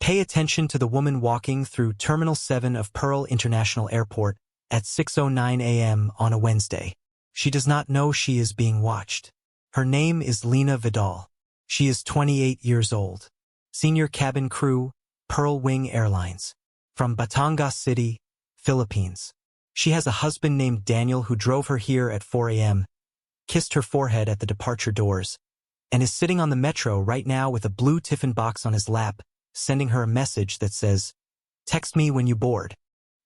Pay attention to the woman walking through Terminal 7 of Pearl International Airport at 6:09 a.m. on a Wednesday. She does not know she is being watched. Her name is Lena Vidal. She is 28 years old. Senior cabin crew, Pearl Wing Airlines. From Batangas City, Philippines. She has a husband named Daniel who drove her here at 4 a.m., kissed her forehead at the departure doors, and is sitting on the metro right now with a blue tiffin box on his lap, sending her a message that says, "Text me when you board."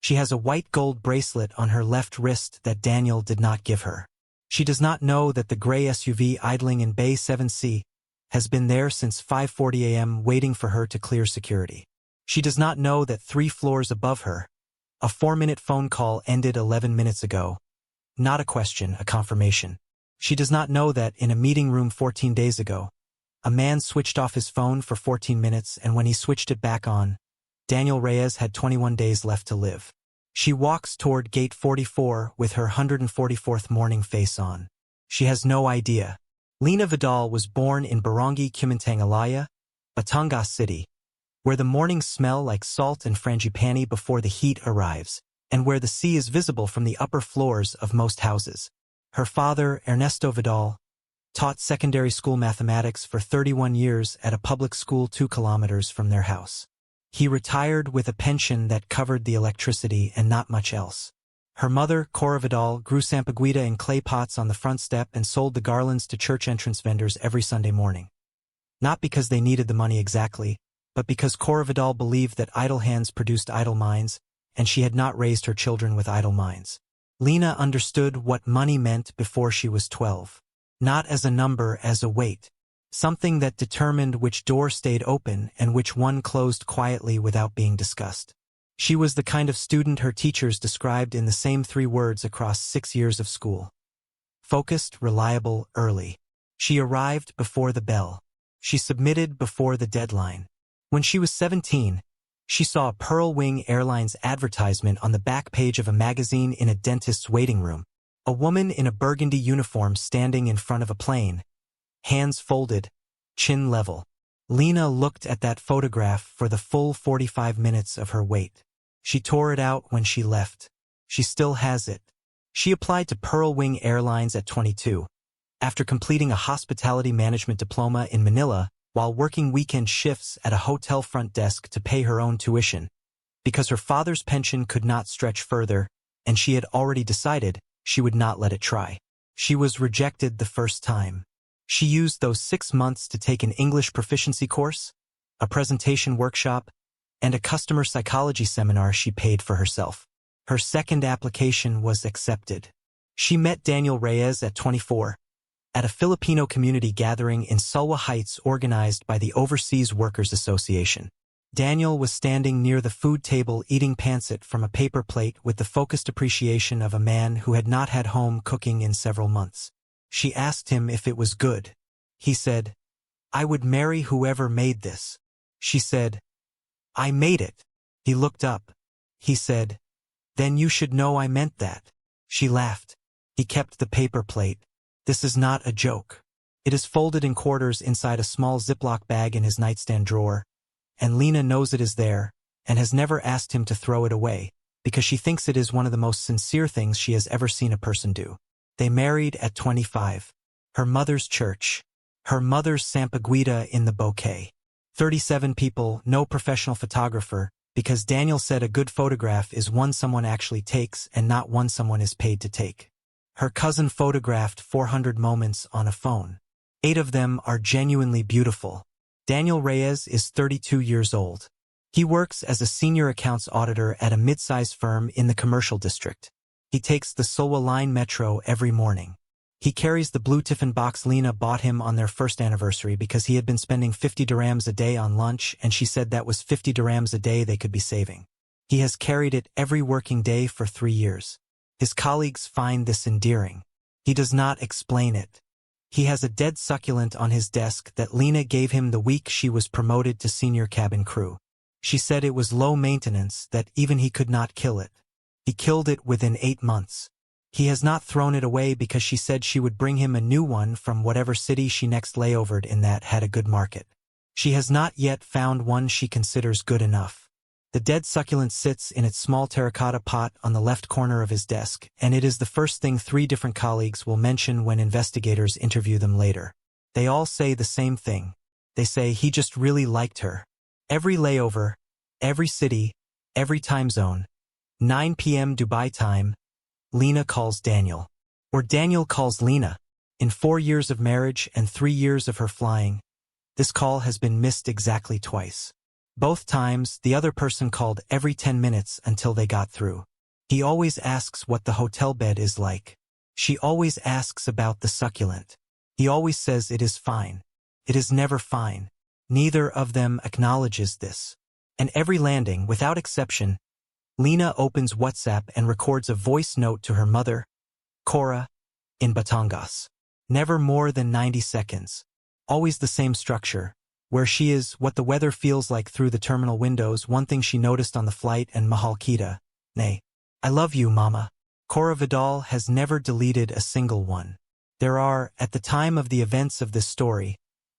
She has a white gold bracelet on her left wrist that Daniel did not give her. She does not know that the gray SUV idling in Bay 7C has been there since 5:40 a.m. waiting for her to clear security. She does not know that 3 floors above her, a 4-minute phone call ended 11 minutes ago. Not a question, a confirmation. She does not know that in a meeting room 14 days ago, a man switched off his phone for 14 minutes and when he switched it back on, Daniel Reyes had 21 days left to live. She walks toward gate 44 with her 144th morning face on. She has no idea. Lena Vidal was born in Barangay Cumantangalaya, Batangas City, where the mornings smell like salt and frangipani before the heat arrives, and where the sea is visible from the upper floors of most houses. Her father, Ernesto Vidal, taught secondary school mathematics for 31 years at a public school 2 kilometers from their house. He retired with a pension that covered the electricity and not much else. Her mother, Cora Vidal, grew sampaguita in clay pots on the front step and sold the garlands to church entrance vendors every Sunday morning. Not because they needed the money exactly, but because Cora Vidal believed that idle hands produced idle minds, and she had not raised her children with idle minds. Lena understood what money meant before she was 12. Not as a number, as a weight. Something that determined which door stayed open and which one closed quietly without being discussed. She was the kind of student her teachers described in the same 3 words across 6 years of school. Focused, reliable, early. She arrived before the bell. She submitted before the deadline. When she was 17, she saw a Pearl Wing Airlines advertisement on the back page of a magazine in a dentist's waiting room. A woman in a burgundy uniform standing in front of a plane, hands folded, chin level. Lena looked at that photograph for the full 45 minutes of her wait. She tore it out when she left. She still has it. She applied to Pearl Wing Airlines at 22. After completing a hospitality management diploma in Manila, while working weekend shifts at a hotel front desk to pay her own tuition, because her father's pension could not stretch further, and she had already decided she would not let it try. She was rejected the first time. She used those 6 months to take an English proficiency course, a presentation workshop, and a customer psychology seminar she paid for herself. Her second application was accepted. She met Daniel Reyes at 24, at a Filipino community gathering in Sulwa Heights organized by the Overseas Workers Association. Daniel was standing near the food table eating pancit from a paper plate with the focused appreciation of a man who had not had home cooking in several months. She asked him if it was good. He said, "I would marry whoever made this." She said, "I made it." He looked up. He said, "Then you should know I meant that." She laughed. He kept the paper plate. "This is not a joke. It is folded in quarters inside a small Ziploc bag in his nightstand drawer, and Lena knows it is there and has never asked him to throw it away because she thinks it is one of the most sincere things she has ever seen a person do. They married at 25. Her mother's church. Her mother's sampaguita in the bouquet. 37 people, no professional photographer, because Daniel said a good photograph is one someone actually takes and not one someone is paid to take. Her cousin photographed 400 moments on a phone. 8 of them are genuinely beautiful. Daniel Reyes is 32 years old. He works as a senior accounts auditor at a mid-sized firm in the commercial district. He takes the Sulwa Line Metro every morning. He carries the blue tiffin box Lena bought him on their first anniversary because he had been spending 50 dirhams a day on lunch and she said that was 50 dirhams a day they could be saving. He has carried it every working day for 3 years. His colleagues find this endearing. He does not explain it. He has a dead succulent on his desk that Lena gave him the week she was promoted to senior cabin crew. She said it was low maintenance, that even he could not kill it. He killed it within 8 months. He has not thrown it away because she said she would bring him a new one from whatever city she next layovered in that had a good market. She has not yet found one she considers good enough. The dead succulent sits in its small terracotta pot on the left corner of his desk, and it is the first thing 3 different colleagues will mention when investigators interview them later. They all say the same thing. They say he just really liked her. Every layover, every city, every time zone. 9 p.m. Dubai time, Lena calls Daniel. Or Daniel calls Lena. In 4 years of marriage and 3 years of her flying, this call has been missed exactly twice. Both times, the other person called every 10 minutes until they got through. He always asks what the hotel bed is like. She always asks about the succulent. He always says it is fine. It is never fine. Neither of them acknowledges this. And every landing, without exception, Lena opens WhatsApp and records a voice note to her mother, Cora, in Batangas. Never more than 90 seconds. Always the same structure. Where she is, what the weather feels like through the terminal windows, one thing she noticed on the flight, and Mahal Kita. Nay. I love you, Mama. Cora Vidal has never deleted a single one. There are, at the time of the events of this story,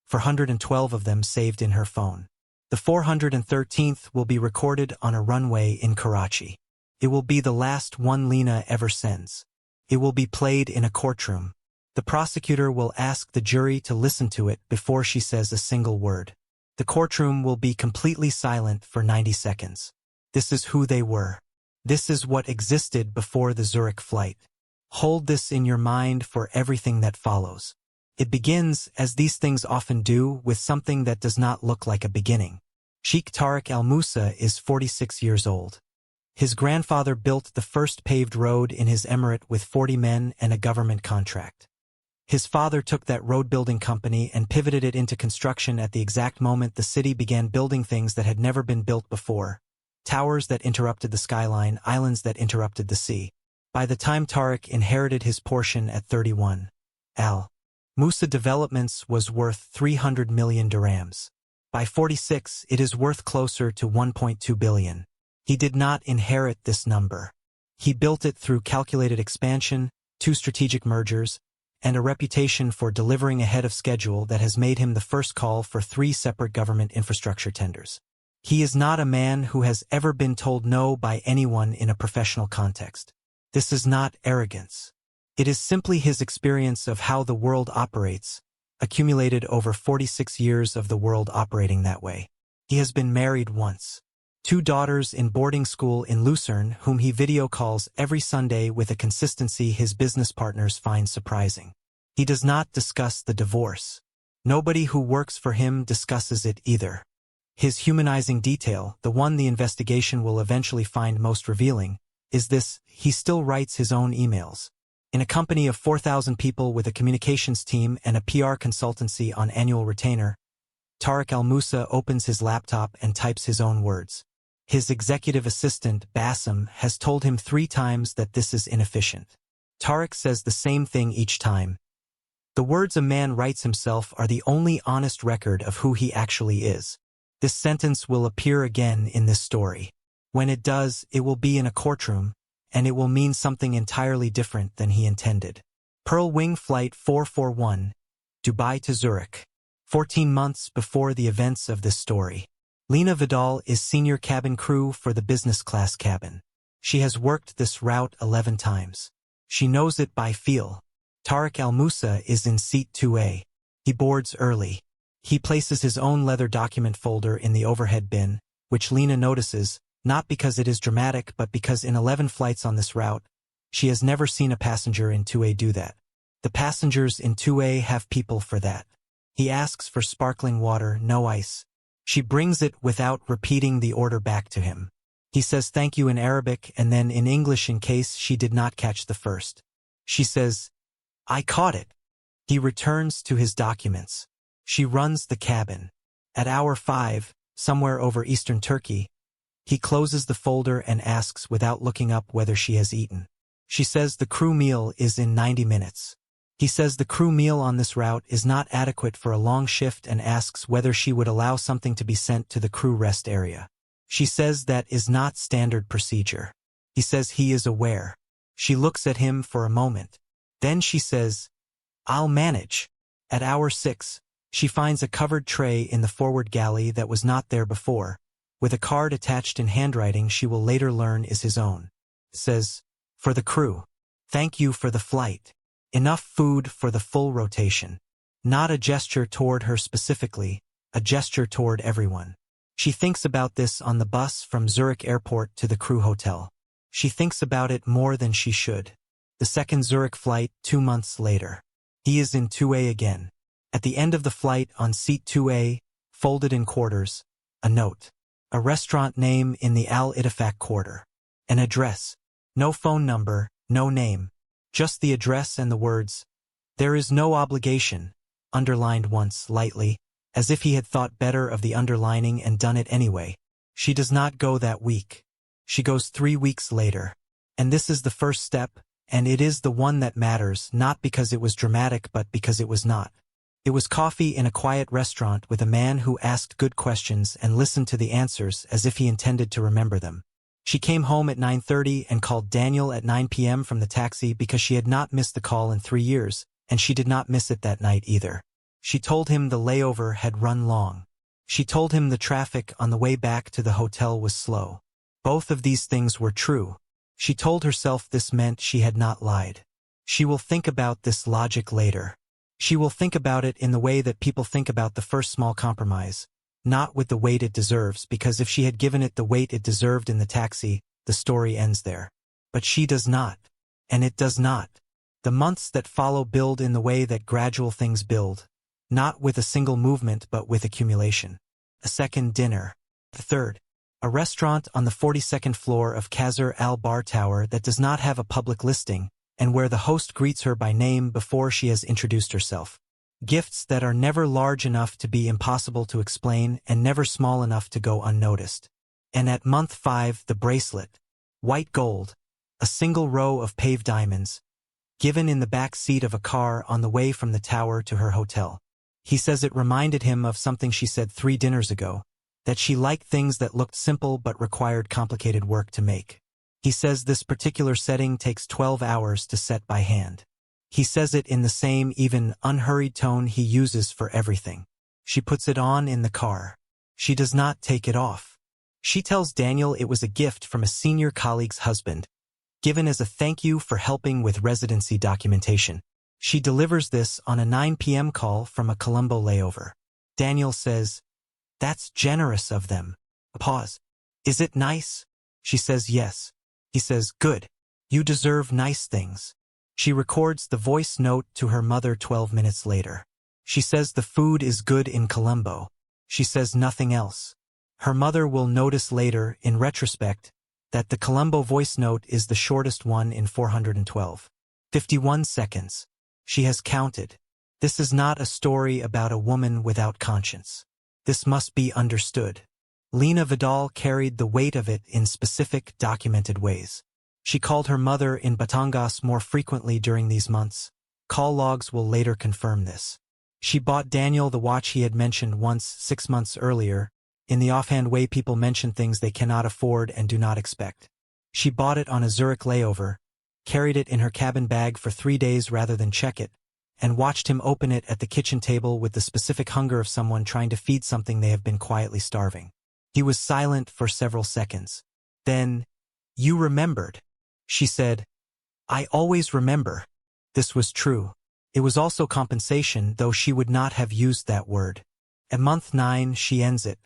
412 of them saved in her phone. The 413th will be recorded on a runway in Karachi. It will be the last one Lena ever sends. It will be played in a courtroom. The prosecutor will ask the jury to listen to it before she says a single word. The courtroom will be completely silent for 90 seconds. This is who they were. This is what existed before the Zurich flight. Hold this in your mind for everything that follows. It begins, as these things often do, with something that does not look like a beginning. Sheikh Tariq Al-Musa is 46 years old. His grandfather built the first paved road in his emirate with 40 men and a government contract. His father took that road-building company and pivoted it into construction at the exact moment the city began building things that had never been built before. Towers that interrupted the skyline, islands that interrupted the sea. By the time Tariq inherited his portion at 31, Al-Musa Developments was worth 300 million dirhams. By 46, it is worth closer to 1.2 billion. He did not inherit this number. He built it through calculated expansion, 2 strategic mergers, and a reputation for delivering ahead of schedule that has made him the first call for 3 separate government infrastructure tenders. He is not a man who has ever been told no by anyone in a professional context. This is not arrogance. It is simply his experience of how the world operates, accumulated over 46 years of the world operating that way. He has been married once. 2 daughters in boarding school in Lucerne, whom he video calls every Sunday with a consistency his business partners find surprising. He does not discuss the divorce. Nobody who works for him discusses it either. His humanizing detail, the one the investigation will eventually find most revealing, is this: he still writes his own emails. In a company of 4,000 people with a communications team and a PR consultancy on annual retainer, Tariq Al-Musa opens his laptop and types his own words. His executive assistant, Bassem, has told him 3 times that this is inefficient. Tariq says the same thing each time. The words a man writes himself are the only honest record of who he actually is. This sentence will appear again in this story. When it does, it will be in a courtroom, and it will mean something entirely different than he intended. Pearl Wing Flight 441, Dubai to Zurich. 14 months before the events of this story. Lena Vidal is senior cabin crew for the business class cabin. She has worked this route 11 times. She knows it by feel. Tariq Al-Musa is in seat 2A. He boards early. He places his own leather document folder in the overhead bin, which Lena notices, not because it is dramatic but because in 11 flights on this route, she has never seen a passenger in 2A do that. The passengers in 2A have people for that. He asks for sparkling water, no ice. She brings it without repeating the order back to him. He says thank you in Arabic and then in English in case she did not catch the first. She says, I caught it. He returns to his documents. She runs the cabin. At hour 5, somewhere over eastern Turkey, he closes the folder and asks without looking up whether she has eaten. She says the crew meal is in 90 minutes. He says the crew meal on this route is not adequate for a long shift and asks whether she would allow something to be sent to the crew rest area. She says that is not standard procedure. He says he is aware. She looks at him for a moment. Then she says, I'll manage. At hour 6, She finds a covered tray in the forward galley that was not there before, with a card attached in handwriting she will later learn is his own. It says, "For the crew. Thank you for the flight. Enough food for the full rotation." Not a gesture toward her specifically, a gesture toward everyone. She thinks about this on the bus from Zurich airport to the crew hotel. She thinks about it more than she should. The second Zurich flight, 2 months later. He is in 2A again. At the end of the flight on seat 2A, folded in quarters, a note. A restaurant name in the Al-Ittifaq quarter. An address. No phone number, no name. Just the address and the words, "There is no obligation," underlined once lightly, as if he had thought better of the underlining and done it anyway. She does not go that week. She goes 3 weeks later. And this is the first step, and it is the one that matters, not because it was dramatic but because it was not. It was coffee in a quiet restaurant with a man who asked good questions and listened to the answers as if he intended to remember them. She came home at 9:30 and called Daniel at 9 p.m. from the taxi because she had not missed the call in 3 years, and she did not miss it that night either. She told him the layover had run long. She told him the traffic on the way back to the hotel was slow. Both of these things were true. She told herself this meant she had not lied. She will think about this logic later. She will think about it in the way that people think about the first small compromise, not with the weight it deserves, because if she had given it the weight it deserved in the taxi, the story ends there. But she does not. And it does not. The months that follow build in the way that gradual things build, not with a single movement but with accumulation. A second dinner. The third. A restaurant on the 42nd floor of Khazar al-Bar Tower that does not have a public listing, and where the host greets her by name before she has introduced herself. Gifts that are never large enough to be impossible to explain and never small enough to go unnoticed. And at month 5, the bracelet. White gold. A single row of paved diamonds. Given in the back seat of a car on the way from the tower to her hotel. He says it reminded him of something she said 3 dinners ago, that she liked things that looked simple but required complicated work to make. He says this particular setting takes 12 hours to set by hand. He says it in the same, even unhurried tone he uses for everything. She puts it on in the car. She does not take it off. She tells Daniel it was a gift from a senior colleague's husband, given as a thank you for helping with residency documentation. She delivers this on a 9 p.m. call from a Colombo layover. Daniel says, "That's generous of them." A pause. "Is it nice?" She says yes. He says, "Good. You deserve nice things." She records the voice note to her mother 12 minutes later. She says the food is good in Colombo. She says nothing else. Her mother will notice later, in retrospect, that the Colombo voice note is the shortest one in 412. 51 seconds. She has counted. This is not a story about a woman without conscience. This must be understood. Lena Vidal carried the weight of it in specific, documented ways. She called her mother in Batangas more frequently during these months. Call logs will later confirm this. She bought Daniel the watch he had mentioned once 6 months earlier, in the offhand way people mention things they cannot afford and do not expect. She bought it on a Zurich layover, carried it in her cabin bag for 3 days rather than check it, and watched him open it at the kitchen table with the specific hunger of someone trying to feed something they have been quietly starving. He was silent for several seconds. Then, "You remembered." She said, "I always remember." This was true. It was also compensation, though she would not have used that word. At month 9, she ends it.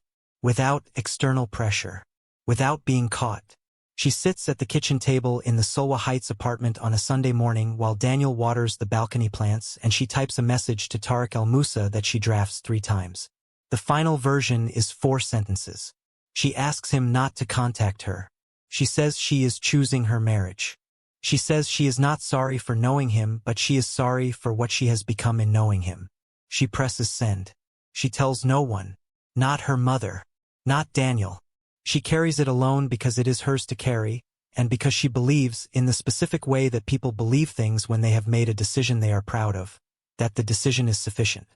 Without external pressure. Without being caught. She sits at the kitchen table in the Solwa Heights apartment on a Sunday morning while Daniel waters the balcony plants, and she types a message to Tariq El-Musa that she drafts 3 times. The final version is 4 sentences. She asks him not to contact her. She says she is choosing her marriage. She says she is not sorry for knowing him, but she is sorry for what she has become in knowing him. She presses send. She tells no one. Not her mother. Not Daniel. She carries it alone because it is hers to carry, and because she believes, in the specific way that people believe things when they have made a decision they are proud of, that the decision is sufficient.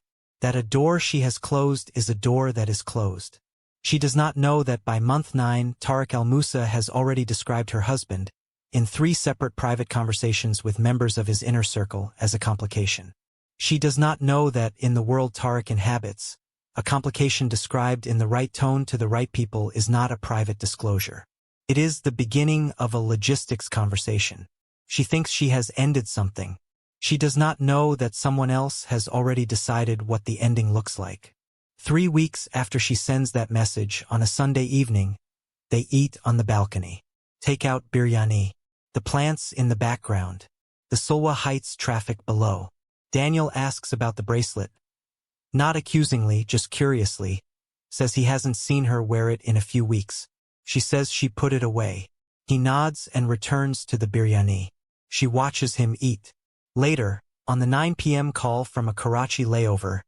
That a door she has closed is a door that is closed. She does not know that by month 9, Tariq El-Musa has already described her husband, in 3 separate private conversations with members of his inner circle, as a complication. She does not know that in the world Tariq inhabits, a complication described in the right tone to the right people is not a private disclosure. It is the beginning of a logistics conversation. She thinks she has ended something. She does not know that someone else has already decided what the ending looks like. 3 weeks after she sends that message, on a Sunday evening, they eat on the balcony. Take out biryani. The plants in the background. The Sulwa Heights traffic below. Daniel asks about the bracelet. Not accusingly, just curiously. Says he hasn't seen her wear it in a few weeks. She says she put it away. He nods and returns to the biryani. She watches him eat. Later, on the 9 p.m. call from a Karachi layover,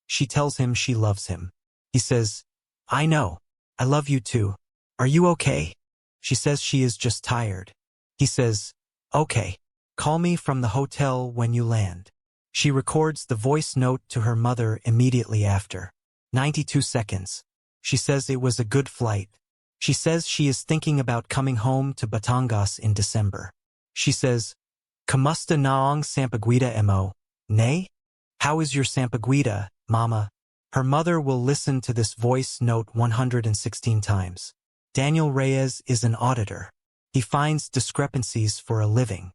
she tells him she loves him. He says, I know. I love you too. Are you okay? She says she is just tired. He says, okay. Call me from the hotel when you land. She records the voice note to her mother immediately after. 92 seconds. She says it was a good flight. She says she is thinking about coming home to Batangas in December. She says, Kamusta naong sampaguita mo, nay? How is your sampaguita, mama? Her mother will listen to this voice note 116 times. Daniel Reyes is an auditor. He finds discrepancies for a living.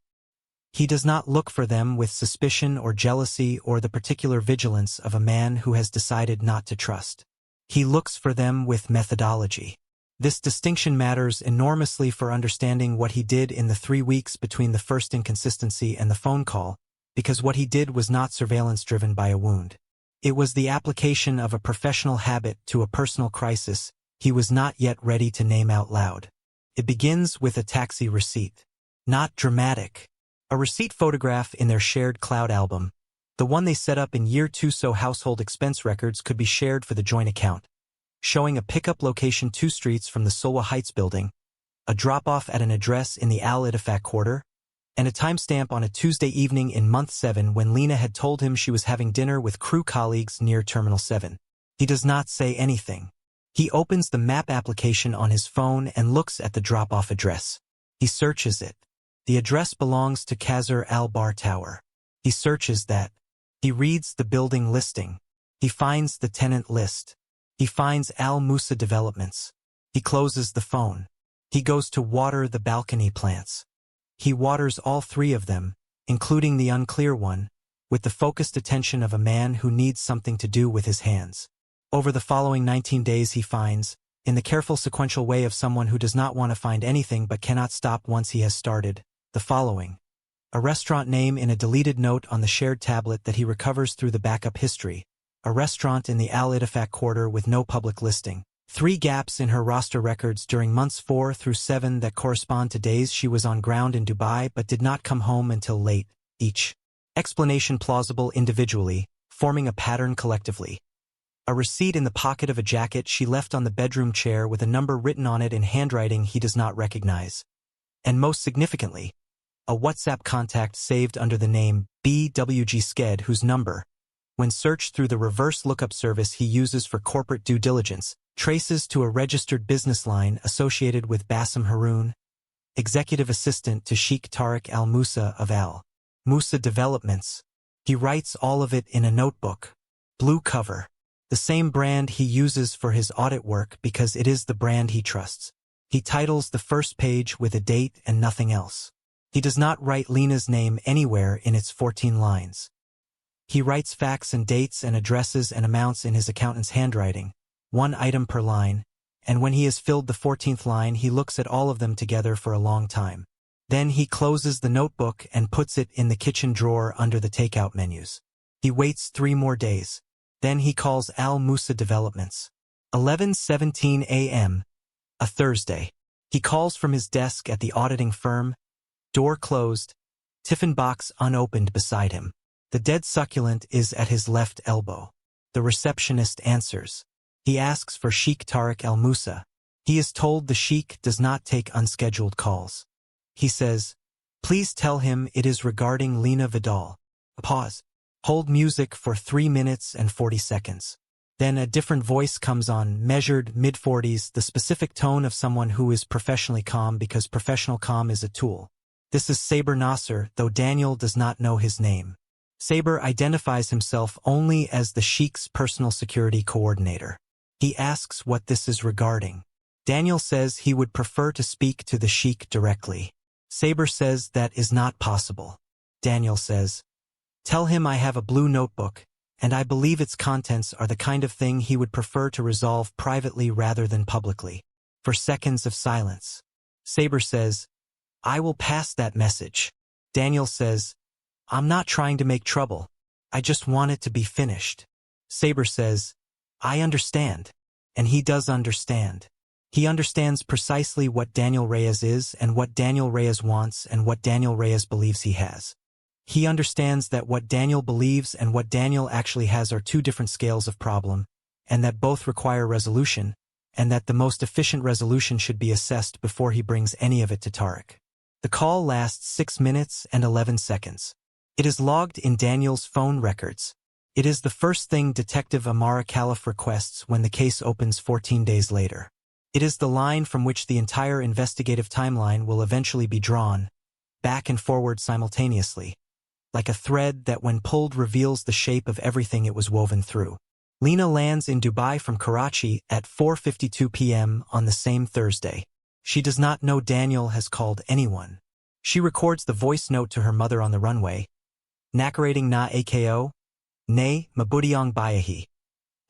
He does not look for them with suspicion or jealousy or the particular vigilance of a man who has decided not to trust. He looks for them with methodology. This distinction matters enormously for understanding what he did in the 3 weeks between the first inconsistency and the phone call, because what he did was not surveillance driven by a wound. It was the application of a professional habit to a personal crisis he was not yet ready to name out loud. It begins with a taxi receipt. Not dramatic. A receipt photograph in their shared cloud album, the one they set up in year 2 so household expense records could be shared for the joint account, showing a pickup location 2 streets from the Sulwa Heights building, a drop-off at an address in the Al-Ittifaq quarter, and a timestamp on a Tuesday evening in month 7 when Lena had told him she was having dinner with crew colleagues near Terminal 7. He does not say anything. He opens the map application on his phone and looks at the drop-off address. He searches it. The address belongs to Khazar Al-Bar Tower. He searches that. He reads the building listing. He finds the tenant list. He finds Al Musa Developments. He closes the phone. He goes to water the balcony plants. He waters all 3 of them, including the unclear one, with the focused attention of a man who needs something to do with his hands. Over the following 19 days he finds, in the careful sequential way of someone who does not want to find anything but cannot stop once he has started, the following. A restaurant name in a deleted note on the shared tablet that he recovers through the backup history. A restaurant in the Al-Ittifaq quarter with no public listing. 3 gaps in her roster records during months 4 through 7 that correspond to days she was on ground in Dubai but did not come home until late, each explanation plausible individually, forming a pattern collectively. A receipt in the pocket of a jacket she left on the bedroom chair with a number written on it in handwriting he does not recognize. And most significantly, a WhatsApp contact saved under the name BWG Sked whose number, when searched through the reverse lookup service he uses for corporate due diligence, traces to a registered business line associated with Bassem Haroon, executive assistant to Sheikh Tariq Al Musa of Al Musa Developments. He writes all of it in a notebook. Blue cover. The same brand he uses for his audit work because it is the brand he trusts. He titles the first page with a date and nothing else. He does not write Lena's name anywhere in its 14 lines. He writes facts and dates and addresses and amounts in his accountant's handwriting, 1 item per line, and when he has filled the 14th line he looks at all of them together for a long time. Then he closes the notebook and puts it in the kitchen drawer under the takeout menus. He waits 3 more days. Then he calls Al Musa Developments. 11:17 a.m., a Thursday. He calls from his desk at the auditing firm, door closed, tiffin box unopened beside him. The dead succulent is at his left elbow. The receptionist answers. He asks for Sheikh Tariq Al Musa. He is told the Sheikh does not take unscheduled calls. He says, please tell him it is regarding Lena Vidal. A pause. Hold music for 3 minutes and 40 seconds. Then a different voice comes on, measured, mid-40s, the specific tone of someone who is professionally calm because professional calm is a tool. This is Saber Nasser, though Daniel does not know his name. Saber identifies himself only as the Sheik's personal security coordinator. He asks what this is regarding. Daniel says he would prefer to speak to the Sheik directly. Saber says that is not possible. Daniel says, "Tell him I have a blue notebook, and I believe its contents are the kind of thing he would prefer to resolve privately rather than publicly." For seconds of silence. Saber says, "I will pass that message." Daniel says, "I'm not trying to make trouble. I just want it to be finished." Saber says, "I understand." And he does understand. He understands precisely what Daniel Reyes is and what Daniel Reyes wants and what Daniel Reyes believes he has. He understands that what Daniel believes and what Daniel actually has are two different scales of problem, and that both require resolution, and that the most efficient resolution should be assessed before he brings any of it to Tarek. The call lasts 6 minutes and 11 seconds. It is logged in Daniel's phone records. It is the first thing Detective Amara Khalif requests when the case opens 14 days later. It is the line from which the entire investigative timeline will eventually be drawn, back and forward simultaneously, like a thread that when pulled reveals the shape of everything it was woven through. Lena lands in Dubai from Karachi at 4:52 p.m. on the same Thursday. She does not know Daniel has called anyone. She records the voice note to her mother on the runway, narrating na ako, ne, mabudiang bayahi.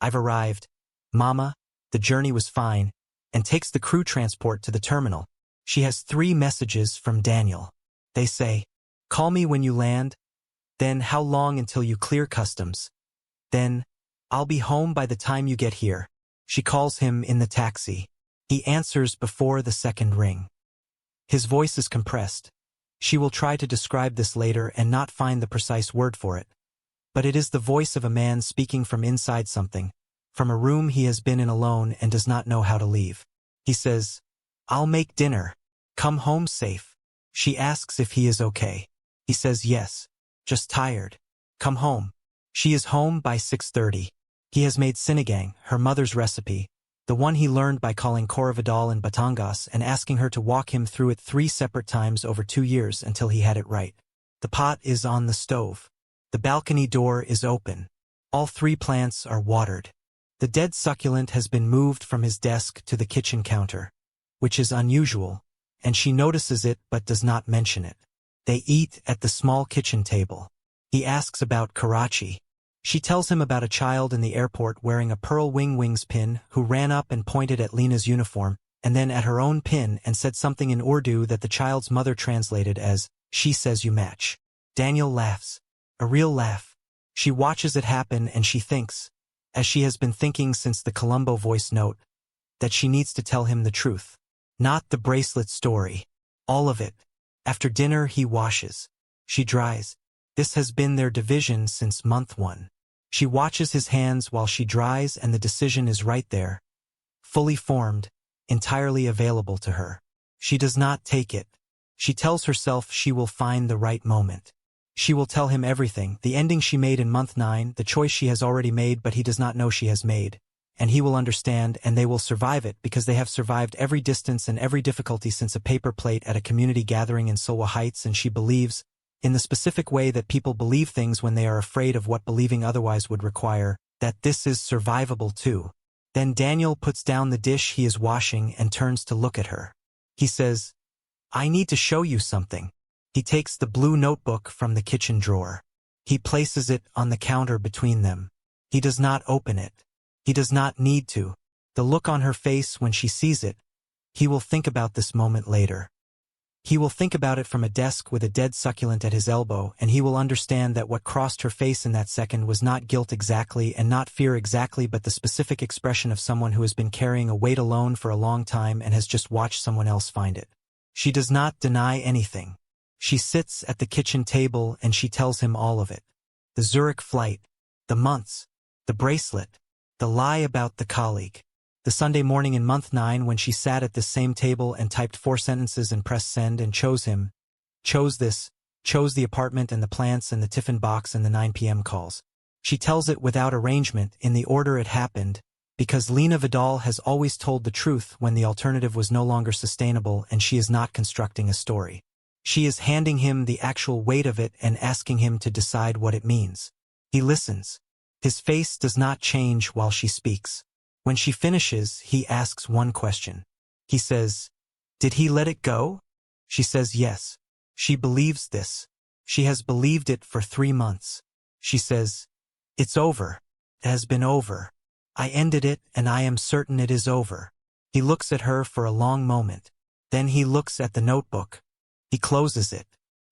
I've arrived, Mama, the journey was fine, and takes the crew transport to the terminal. She has 3 messages from Daniel. They say, "Call me when you land," then "How long until you clear customs?" Then, "I'll be home by the time you get here." She calls him in the taxi. He answers before the second ring. His voice is compressed. She will try to describe this later and not find the precise word for it. But it is the voice of a man speaking from inside something, from a room he has been in alone and does not know how to leave. He says, "I'll make dinner. Come home safe." She asks if he is okay. He says yes, just tired. Come home. She is home by 6:30. He has made sinigang, her mother's recipe, the one he learned by calling Cora Vidal in Batangas and asking her to walk him through it 3 separate times over 2 years until he had it right. The pot is on the stove. The balcony door is open. All 3 plants are watered. The dead succulent has been moved from his desk to the kitchen counter, which is unusual, and she notices it but does not mention it. They eat at the small kitchen table. He asks about Karachi. She tells him about a child in the airport wearing a pearl wings pin who ran up and pointed at Lena's uniform, and then at her own pin and said something in Urdu that the child's mother translated as, "She says you match." Daniel laughs. A real laugh. She watches it happen and she thinks, as she has been thinking since the Colombo voice note, that she needs to tell him the truth. Not the bracelet story. All of it. After dinner he washes. She dries. This has been their division since month 1. She watches his hands while she dries and the decision is right there, fully formed, entirely available to her. She does not take it. She tells herself she will find the right moment. She will tell him everything, the ending she made in month 9, the choice she has already made but he does not know she has made, and he will understand and they will survive it because they have survived every distance and every difficulty since a paper plate at a community gathering in Solwa Heights, and she believes, in the specific way that people believe things when they are afraid of what believing otherwise would require, that this is survivable too. Then Daniel puts down the dish he is washing and turns to look at her. He says, "I need to show you something." He takes the blue notebook from the kitchen drawer. He places it on the counter between them. He does not open it. He does not need to. The look on her face when she sees it. He will think about this moment later. He will think about it from a desk with a dead succulent at his elbow, and he will understand that what crossed her face in that second was not guilt exactly and not fear exactly, but the specific expression of someone who has been carrying a weight alone for a long time and has just watched someone else find it. She does not deny anything. She sits at the kitchen table and she tells him all of it. The Zurich flight, the months, the bracelet, the lie about the colleague. The Sunday morning in month 9 when she sat at this same table and typed 4 sentences and pressed send and chose him, chose this, chose the apartment and the plants and the tiffin box and the 9 p.m. calls. She tells it without arrangement in the order it happened, because Lena Vidal has always told the truth when the alternative was no longer sustainable and she is not constructing a story. She is handing him the actual weight of it and asking him to decide what it means. He listens. His face does not change while she speaks. When she finishes, he asks one question. He says, "Did he let it go?" She says yes. She believes this. She has believed it for 3 months. She says, "It's over. It has been over. I ended it and I am certain it is over." He looks at her for a long moment. Then he looks at the notebook. He closes it.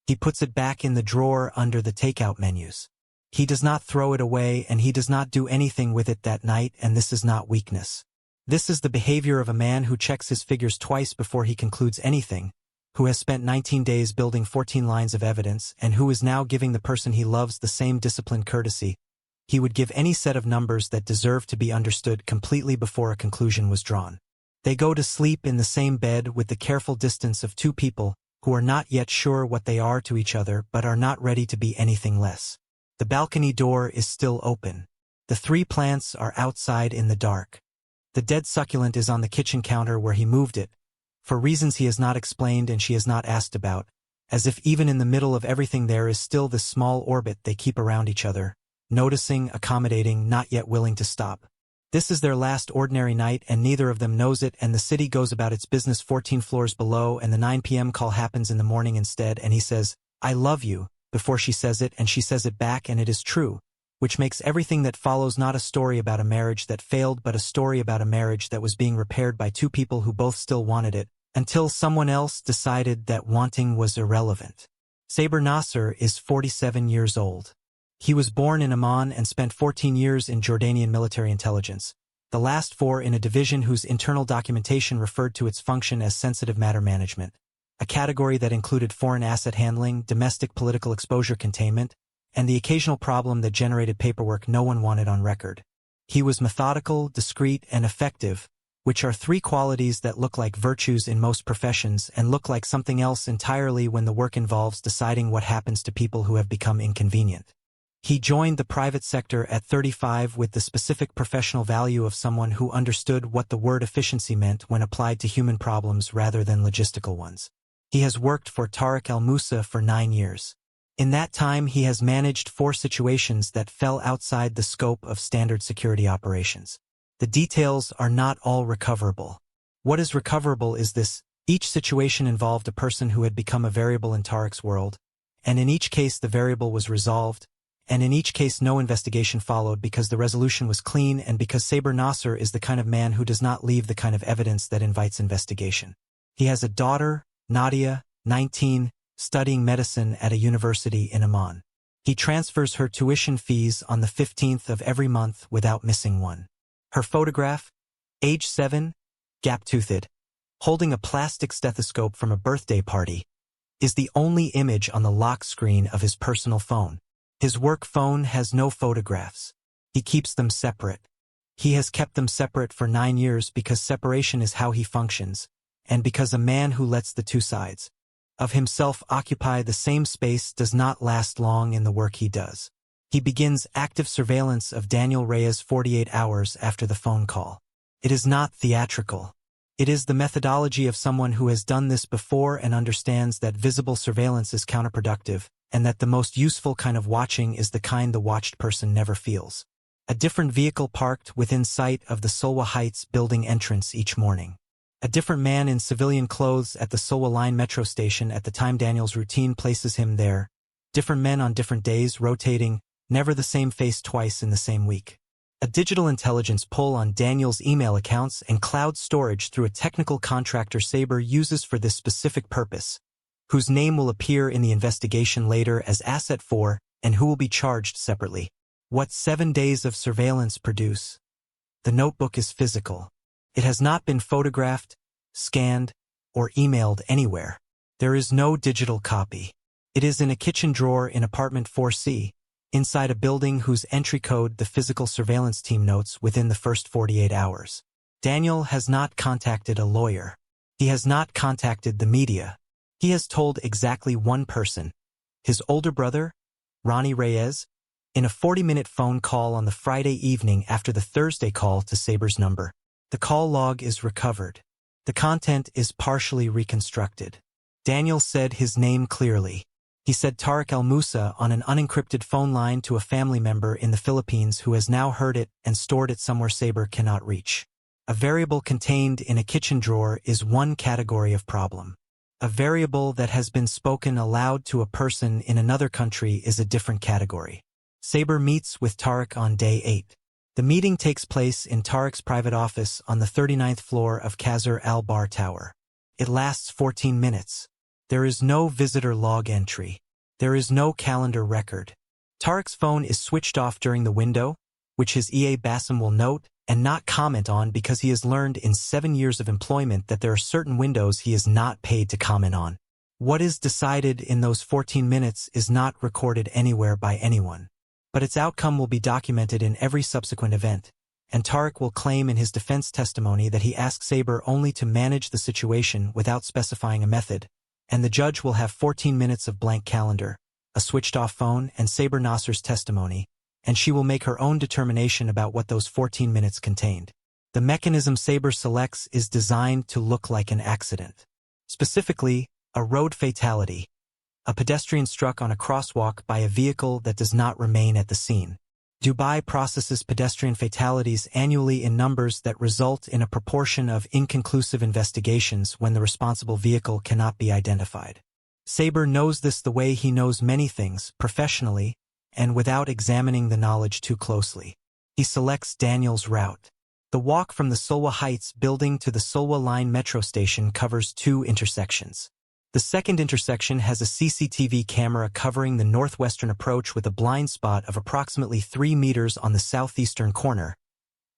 He puts it back in the drawer under the takeout menus. He does not throw it away and he does not do anything with it that night, and this is not weakness. This is the behavior of a man who checks his figures twice before he concludes anything, who has spent 19 days building 14 lines of evidence, and who is now giving the person he loves the same disciplined courtesy he would give any set of numbers that deserve to be understood completely before a conclusion was drawn. They go to sleep in the same bed with the careful distance of two people who are not yet sure what they are to each other but are not ready to be anything less. The balcony door is still open. The 3 plants are outside in the dark. The dead succulent is on the kitchen counter where he moved it, for reasons he has not explained and she has not asked about, as if even in the middle of everything there is still this small orbit they keep around each other, noticing, accommodating, not yet willing to stop. This is their last ordinary night and neither of them knows it, and the city goes about its business 14 floors below, and the 9 p.m. call happens in the morning instead, and he says, "I love you," before she says it, and she says it back, and it is true, which makes everything that follows not a story about a marriage that failed but a story about a marriage that was being repaired by 2 people who both still wanted it, until someone else decided that wanting was irrelevant. Saber Nasser is 47 years old. He was born in Amman and spent 14 years in Jordanian military intelligence, the last 4 in a division whose internal documentation referred to its function as sensitive matter management, a category that included foreign asset handling, domestic political exposure containment, and the occasional problem that generated paperwork no one wanted on record. He was methodical, discreet, and effective, which are 3 qualities that look like virtues in most professions and look like something else entirely when the work involves deciding what happens to people who have become inconvenient. He joined the private sector at 35 with the specific professional value of someone who understood what the word efficiency meant when applied to human problems rather than logistical ones. He has worked for Tariq al-Musa for 9 years. In that time, he has managed 4 situations that fell outside the scope of standard security operations. The details are not all recoverable. What is recoverable is this: each situation involved a person who had become a variable in Tariq's world, and in each case the variable was resolved, and in each case no investigation followed because the resolution was clean and because Saber Nasser is the kind of man who does not leave the kind of evidence that invites investigation. He has a daughter, Nadia, 19, studying medicine at a university in Amman. He transfers her tuition fees on the 15th of every month without missing one. Her photograph, age 7, gap-toothed, holding a plastic stethoscope from a birthday party, is the only image on the lock screen of his personal phone. His work phone has no photographs. He keeps them separate. He has kept them separate for 9 years because separation is how he functions, and because a man who lets the 2 sides of himself occupy the same space does not last long in the work he does. He begins active surveillance of Daniel Reyes 48 hours after the phone call. It is not theatrical. It is the methodology of someone who has done this before and understands that visible surveillance is counterproductive, and that the most useful kind of watching is the kind the watched person never feels. A different vehicle parked within sight of the Solwa Heights building entrance each morning. A different man in civilian clothes at the Solwa Line metro station at the time Daniel's routine places him there. Different men on different days, rotating, never the same face twice in the same week. A digital intelligence pull on Daniel's email accounts and cloud storage through a technical contractor Saber uses for this specific purpose, whose name will appear in the investigation later as Asset 4 and who will be charged separately. What 7 days of surveillance produce? The notebook is physical. It has not been photographed, scanned, or emailed anywhere. There is no digital copy. It is in a kitchen drawer in apartment 4C, inside a building whose entry code the physical surveillance team notes within the first 48 hours. Daniel has not contacted a lawyer. He has not contacted the media. He has told exactly one person, his older brother, Ronnie Reyes, in a 40-minute phone call on the Friday evening after the Thursday call to Saber's number. The call log is recovered. The content is partially reconstructed. Daniel said his name clearly. He said Tariq al-Musa on an unencrypted phone line to a family member in the Philippines who has now heard it and stored it somewhere Saber cannot reach. A variable contained in a kitchen drawer is one category of problem. A variable that has been spoken aloud to a person in another country is a different category. Saber meets with Tariq on day 8. The meeting takes place in Tariq's private office on the 39th floor of Khazar al-Bar Tower. It lasts 14 minutes. There is no visitor log entry. There is no calendar record. Tariq's phone is switched off during the window, which his EA Bassem will note and not comment on because he has learned in 7 years of employment that there are certain windows he is not paid to comment on. What is decided in those 14 minutes is not recorded anywhere by anyone. But its outcome will be documented in every subsequent event, and Tariq will claim in his defense testimony that he asked Saber only to manage the situation without specifying a method, and the judge will have 14 minutes of blank calendar, a switched-off phone, and Saber Nasser's testimony, and she will make her own determination about what those 14 minutes contained. The mechanism Saber selects is designed to look like an accident. Specifically, a road fatality, a pedestrian struck on a crosswalk by a vehicle that does not remain at the scene. Dubai processes pedestrian fatalities annually in numbers that result in a proportion of inconclusive investigations when the responsible vehicle cannot be identified. Saber knows this the way he knows many things, professionally, and without examining the knowledge too closely. He selects Daniel's route. The walk from the Solwa Heights building to the Solwa Line metro station covers 2 intersections. The second intersection has a CCTV camera covering the northwestern approach with a blind spot of approximately 3 meters on the southeastern corner,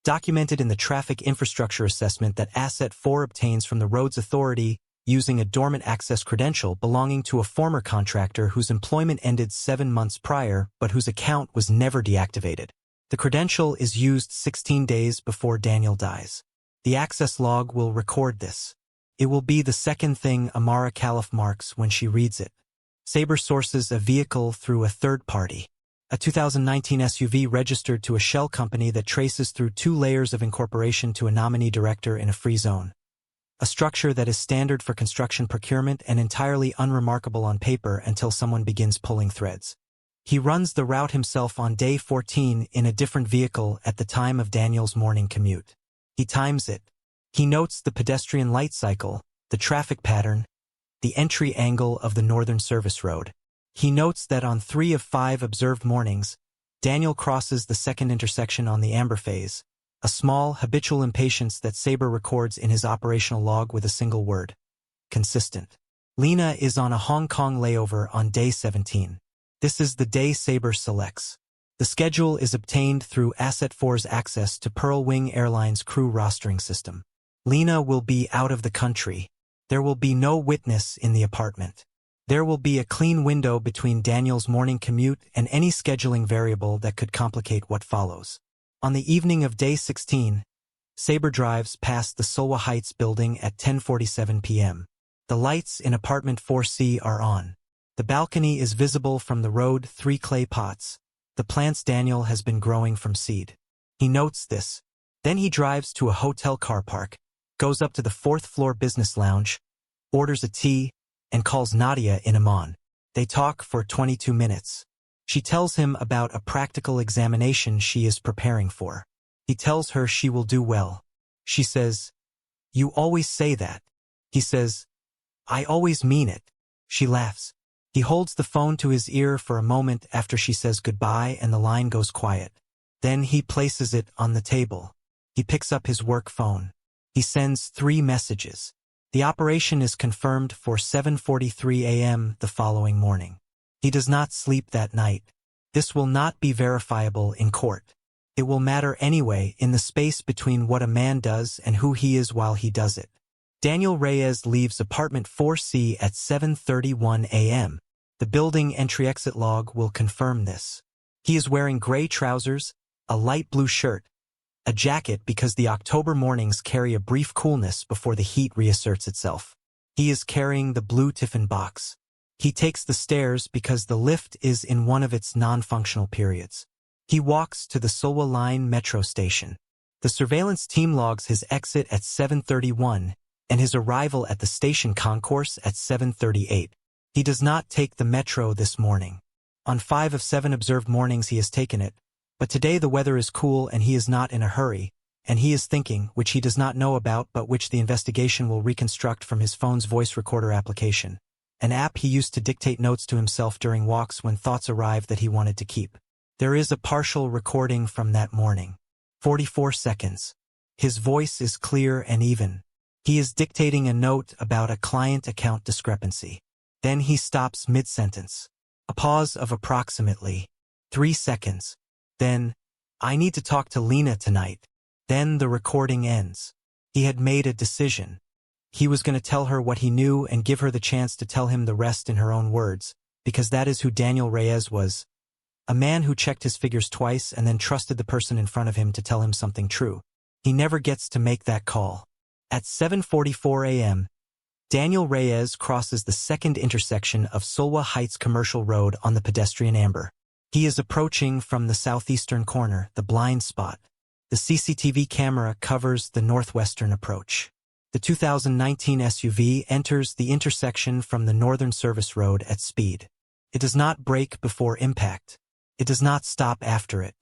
documented in the traffic infrastructure assessment that Asset 4 obtains from the Roads Authority using a dormant access credential belonging to a former contractor whose employment ended 7 months prior but whose account was never deactivated. The credential is used 16 days before Daniel dies. The access log will record this. It will be the second thing Amara Khalif marks when she reads it. Saber sources a vehicle through a third party. A 2019 SUV registered to a shell company that traces through 2 layers of incorporation to a nominee director in a free zone. A structure that is standard for construction procurement and entirely unremarkable on paper until someone begins pulling threads. He runs the route himself on day 14 in a different vehicle at the time of Daniel's morning commute. He times it. He notes the pedestrian light cycle, the traffic pattern, the entry angle of the northern service road. He notes that on 3 of 5 observed mornings, Daniel crosses the second intersection on the amber phase, a small, habitual impatience that Saber records in his operational log with a single word: consistent. Lena is on a Hong Kong layover on day 17. This is the day Saber selects. The schedule is obtained through Asset 4's access to Pearl Wing Airlines crew rostering system. Lena will be out of the country. There will be no witness in the apartment. There will be a clean window between Daniel's morning commute and any scheduling variable that could complicate what follows. On the evening of day 16, Saber drives past the Solwa Heights building at 10:47 p.m. The lights in apartment 4C are on. The balcony is visible from the road, 3 clay pots. The plants Daniel has been growing from seed. He notes this. Then he drives to a hotel car park, goes up to the 4th floor business lounge, orders a tea, and calls Nadia in Amman. They talk for 22 minutes. She tells him about a practical examination she is preparing for. He tells her she will do well. She says, "You always say that." He says, "I always mean it." She laughs. He holds the phone to his ear for a moment after she says goodbye and the line goes quiet. Then he places it on the table. He picks up his work phone. He sends 3 messages. The operation is confirmed for 7:43 a.m. the following morning. He does not sleep that night. This will not be verifiable in court. It will matter anyway in the space between what a man does and who he is while he does it. Daniel Reyes leaves apartment 4C at 7:31 a.m. The building entry-exit log will confirm this. He is wearing gray trousers, a light blue shirt, a jacket because the October mornings carry a brief coolness before the heat reasserts itself. He is carrying the blue tiffin box. He takes the stairs because the lift is in one of its non-functional periods. He walks to the Solwa Line metro station. The surveillance team logs his exit at 7:31, and his arrival at the station concourse at 7:38. He does not take the metro this morning. On 5 of 7 observed mornings he has taken it, but today the weather is cool and he is not in a hurry, and he is thinking, which he does not know about but which the investigation will reconstruct from his phone's voice recorder application, an app he used to dictate notes to himself during walks when thoughts arrived that he wanted to keep. There is a partial recording from that morning. 44 seconds. His voice is clear and even. He is dictating a note about a client account discrepancy. Then he stops mid-sentence. A pause of approximately 3 seconds. Then, I need to talk to Lena tonight. Then the recording ends. He had made a decision. He was going to tell her what he knew and give her the chance to tell him the rest in her own words, because that is who Daniel Reyes was. A man who checked his figures twice and then trusted the person in front of him to tell him something true. He never gets to make that call. At 7:44 a.m., Daniel Reyes crosses the second intersection of Solwa Heights Commercial Road on the pedestrian amber. He is approaching from the southeastern corner, the blind spot. The CCTV camera covers the northwestern approach. The 2019 SUV enters the intersection from the northern service road at speed. It does not brake before impact. It does not stop after it.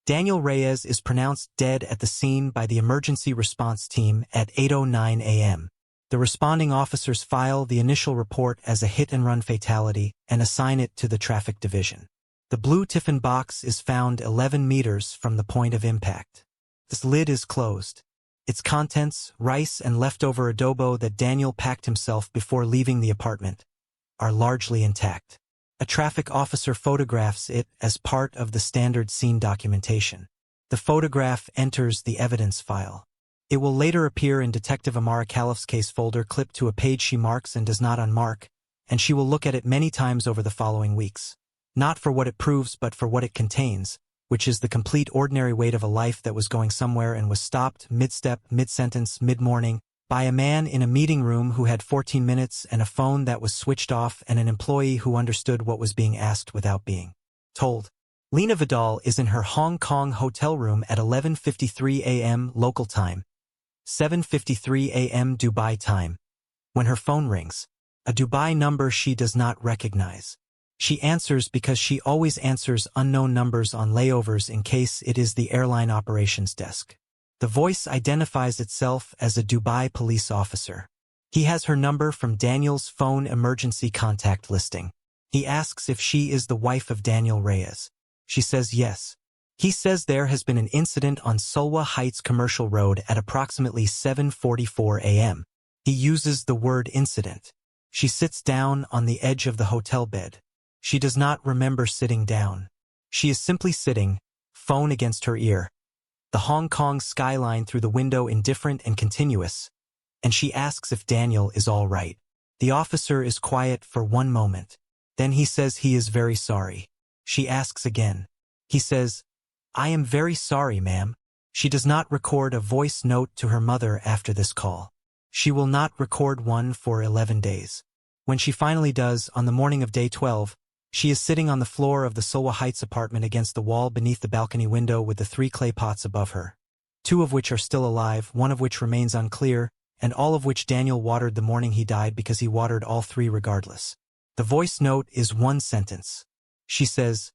Daniel Reyes is pronounced dead at the scene by the emergency response team at 8:09 a.m. The responding officers file the initial report as a hit-and-run fatality and assign it to the traffic division. The blue tiffin box is found 11 meters from the point of impact. This lid is closed. Its contents, rice and leftover adobo that Daniel packed himself before leaving the apartment, are largely intact. A traffic officer photographs it as part of the standard scene documentation. The photograph enters the evidence file. It will later appear in Detective Amara Califf's case folder clipped to a page she marks and does not unmark, and she will look at it many times over the following weeks. Not for what it proves but for what it contains, which is the complete ordinary weight of a life that was going somewhere and was stopped mid-step, mid-sentence, mid-morning, by a man in a meeting room who had 14 minutes and a phone that was switched off and an employee who understood what was being asked without being told. Lena Vidal is in her Hong Kong hotel room at 11:53 a.m. local time, 7:53 a.m. Dubai time, when her phone rings, a Dubai number she does not recognize. She answers because she always answers unknown numbers on layovers in case it is the airline operations desk. The voice identifies itself as a Dubai police officer. He has her number from Daniel's phone emergency contact listing. He asks if she is the wife of Daniel Reyes. She says yes. He says there has been an incident on Solwa Heights Commercial Road at approximately 7:44 a.m. He uses the word incident. She sits down on the edge of the hotel bed. She does not remember sitting down. She is simply sitting, phone against her ear. The Hong Kong skyline through the window indifferent and continuous, and she asks if Daniel is all right. The officer is quiet for one moment. Then he says he is very sorry. She asks again. He says, "I am very sorry, ma'am." She does not record a voice note to her mother after this call. She will not record one for 11 days. When she finally does, on the morning of day 12, she is sitting on the floor of the Solwa Heights apartment against the wall beneath the balcony window with the 3 clay pots above her, 2 of which are still alive, 1 of which remains unclear, and all of which Daniel watered the morning he died because he watered all 3 regardless. The voice note is 1 sentence. She says,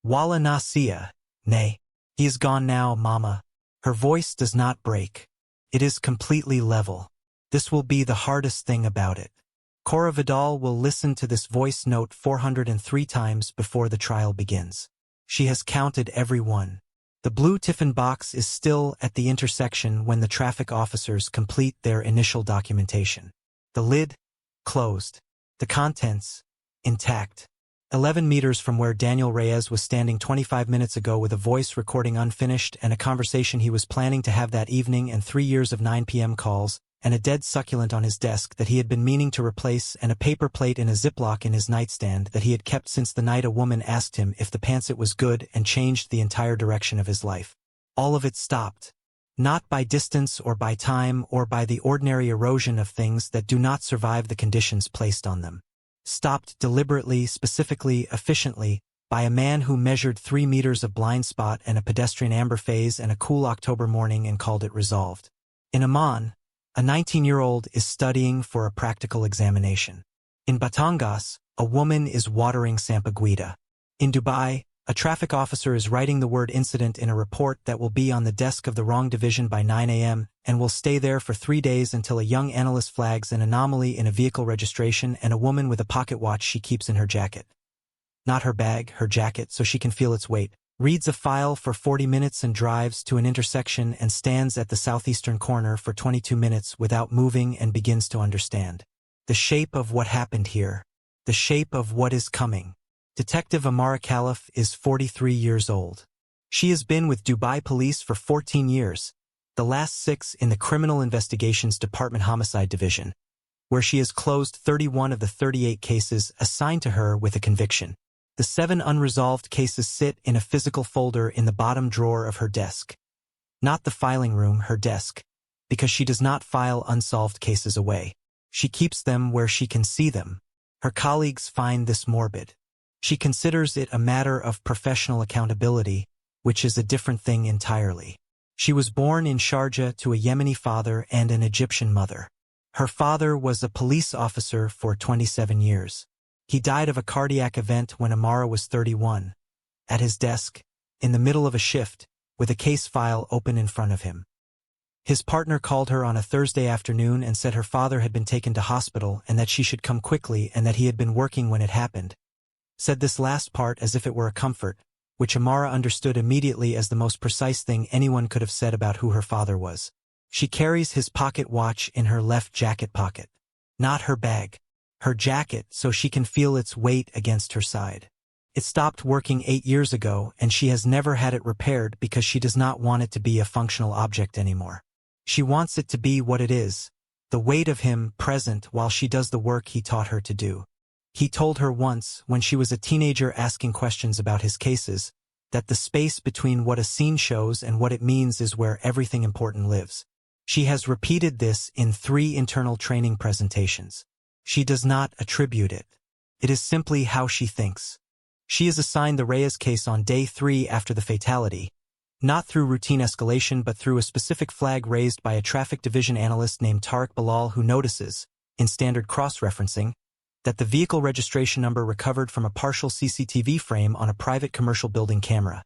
"Wala na siya, nay. He is gone now, mama." Her voice does not break. It is completely level. This will be the hardest thing about it. Cora Vidal will listen to this voice note 403 times before the trial begins. She has counted every one. The blue tiffin box is still at the intersection when the traffic officers complete their initial documentation. The lid, closed. The contents, intact. 11 meters from where Daniel Reyes was standing 25 minutes ago with a voice recording unfinished and a conversation he was planning to have that evening and 3 years of 9 p.m. calls, and a dead succulent on his desk that he had been meaning to replace and a paper plate in a Ziploc in his nightstand that he had kept since the night a woman asked him if the pantsit was good and changed the entire direction of his life. All of it stopped. Not by distance or by time or by the ordinary erosion of things that do not survive the conditions placed on them. Stopped deliberately, specifically, efficiently, by a man who measured 3 meters of blind spot and a pedestrian amber phase and a cool October morning and called it resolved. In Amman, A 19-year-old is studying for a practical examination. In Batangas, a woman is watering Sampaguita. In Dubai, a traffic officer is writing the word incident in a report that will be on the desk of the wrong division by 9 a.m. and will stay there for 3 days until a young analyst flags an anomaly in a vehicle registration and a woman with a pocket watch she keeps in her jacket. Not her bag, her jacket, so she can feel its weight. Reads a file for 40 minutes and drives to an intersection and stands at the southeastern corner for 22 minutes without moving and begins to understand. The shape of what happened here. The shape of what is coming. Detective Amara Khalif is 43 years old. She has been with Dubai Police for 14 years, the last 6 in the Criminal Investigations Department Homicide Division, where she has closed 31 of the 38 cases assigned to her with a conviction. The 7 unresolved cases sit in a physical folder in the bottom drawer of her desk. Not the filing room, her desk, because she does not file unsolved cases away. She keeps them where she can see them. Her colleagues find this morbid. She considers it a matter of professional accountability, which is a different thing entirely. She was born in Sharjah to a Yemeni father and an Egyptian mother. Her father was a police officer for 27 years. He died of a cardiac event when Amara was 31. At his desk, in the middle of a shift, with a case file open in front of him. His partner called her on a Thursday afternoon and said her father had been taken to hospital and that she should come quickly and that he had been working when it happened. Said this last part as if it were a comfort, which Amara understood immediately as the most precise thing anyone could have said about who her father was. She carries his pocket watch in her left jacket pocket. Not her bag. Her jacket, so she can feel its weight against her side. It stopped working 8 years ago, and she has never had it repaired because she does not want it to be a functional object anymore. She wants it to be what it is, the weight of him present while she does the work he taught her to do. He told her once, when she was a teenager asking questions about his cases, that the space between what a scene shows and what it means is where everything important lives. She has repeated this in 3 internal training presentations. She does not attribute it. It is simply how she thinks. She is assigned the Reyes case on day 3 after the fatality, not through routine escalation but through a specific flag raised by a traffic division analyst named Tariq Bilal who notices, in standard cross-referencing, that the vehicle registration number recovered from a partial CCTV frame on a private commercial building camera.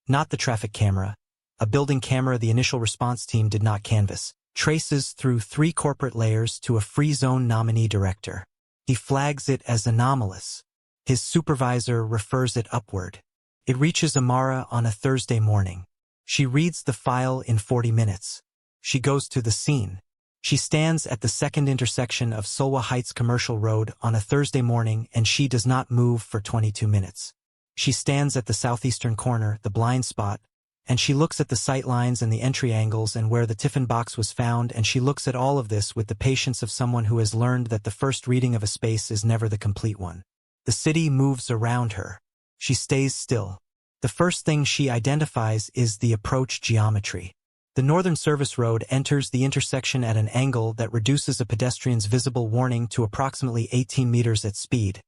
Not the traffic camera, a building camera the initial response team did not canvass. Traces through 3 corporate layers to a free zone nominee director. He flags it as anomalous. His supervisor refers it upward. It reaches Amara on a Thursday morning. She reads the file in 40 minutes. She goes to the scene. She stands at the second intersection of Solwa Heights Commercial Road on a Thursday morning and she does not move for 22 minutes. She stands at the southeastern corner, the blind spot, and she looks at the sight lines and the entry angles and where the tiffin box was found, and she looks at all of this with the patience of someone who has learned that the first reading of a space is never the complete one. The city moves around her. She stays still. The first thing she identifies is the approach geometry. The Northern Service Road enters the intersection at an angle that reduces a pedestrian's visible warning to approximately 18 meters at speed.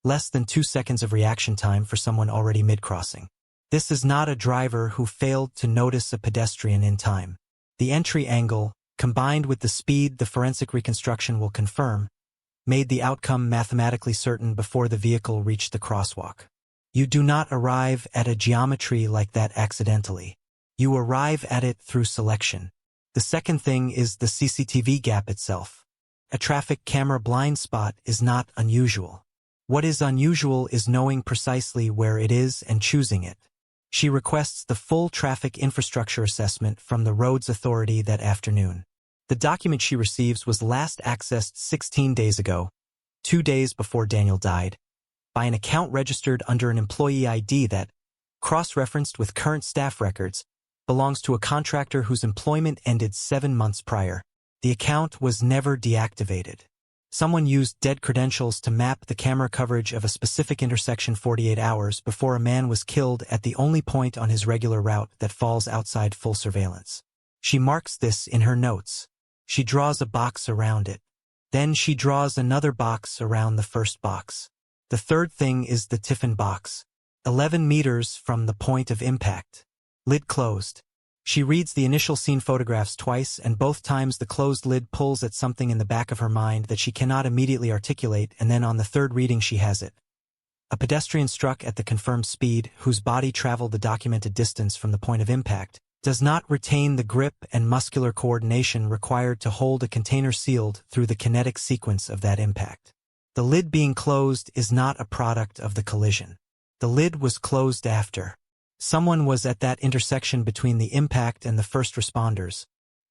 Less than 2 seconds of reaction time for someone already mid-crossing. This is not a driver who failed to notice a pedestrian in time. The entry angle, combined with the speed the forensic reconstruction will confirm, made the outcome mathematically certain before the vehicle reached the crosswalk. You do not arrive at a geometry like that accidentally. You arrive at it through selection. The second thing is the CCTV gap itself. A traffic camera blind spot is not unusual. What is unusual is knowing precisely where it is and choosing it. She requests the full traffic infrastructure assessment from the roads authority that afternoon. The document she receives was last accessed 16 days ago, 2 days before Daniel died, by an account registered under an employee ID that, cross-referenced with current staff records, belongs to a contractor whose employment ended 7 months prior. The account was never deactivated. Someone used dead credentials to map the camera coverage of a specific intersection 48 hours before a man was killed at the only point on his regular route that falls outside full surveillance. She marks this in her notes. She draws a box around it. Then she draws another box around the first box. The third thing is the tiffin box. 11 meters from the point of impact. Lid closed. She reads the initial scene photographs twice, and both times the closed lid pulls at something in the back of her mind that she cannot immediately articulate, and then on the third reading she has it. A pedestrian struck at the confirmed speed, whose body traveled the documented distance from the point of impact, does not retain the grip and muscular coordination required to hold a container sealed through the kinetic sequence of that impact. The lid being closed is not a product of the collision. The lid was closed after. Someone was at that intersection between the impact and the first responders.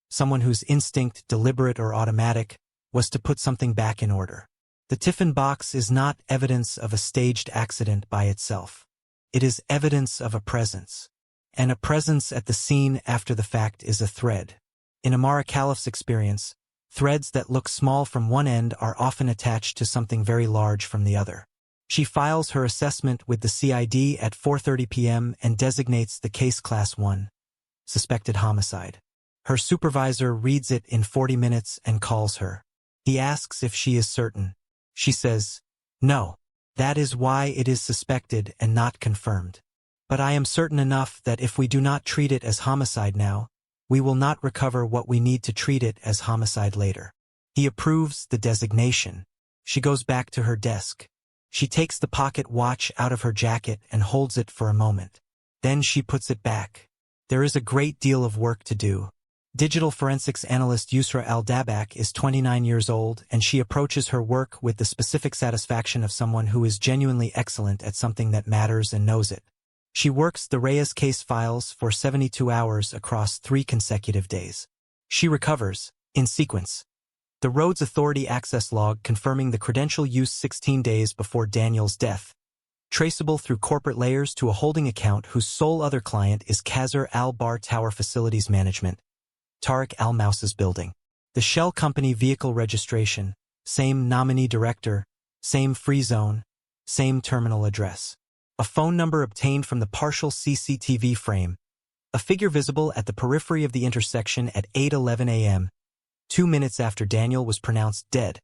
Someone whose instinct, deliberate or automatic, was to put something back in order. The tiffin box is not evidence of a staged accident by itself. It is evidence of a presence. And a presence at the scene after the fact is a thread. In Amara Caliph's experience, threads that look small from one end are often attached to something very large from the other. She files her assessment with the CID at 4:30 p.m. and designates the case Class 1, suspected homicide. Her supervisor reads it in 40 minutes and calls her. He asks if she is certain. She says, "No. That is why it is suspected and not confirmed. But I am certain enough that if we do not treat it as homicide now, we will not recover what we need to treat it as homicide later." He approves the designation. She goes back to her desk. She takes the pocket watch out of her jacket and holds it for a moment. Then she puts it back. There is a great deal of work to do. Digital forensics analyst Yusra Al-Dabak is 29 years old, and she approaches her work with the specific satisfaction of someone who is genuinely excellent at something that matters and knows it. She works the Reyes case files for 72 hours across 3 consecutive days. She recovers, in sequence, the Rhodes Authority access log confirming the credential use 16 days before Daniel's death, traceable through corporate layers to a holding account whose sole other client is Khazar Al-Bar Tower Facilities Management, Tariq Al-Mousa's building. The shell company vehicle registration, same nominee director, same free zone, same terminal address. A phone number obtained from the partial CCTV frame, a figure visible at the periphery of the intersection at 8:11 a.m., 2 minutes after Daniel was pronounced dead,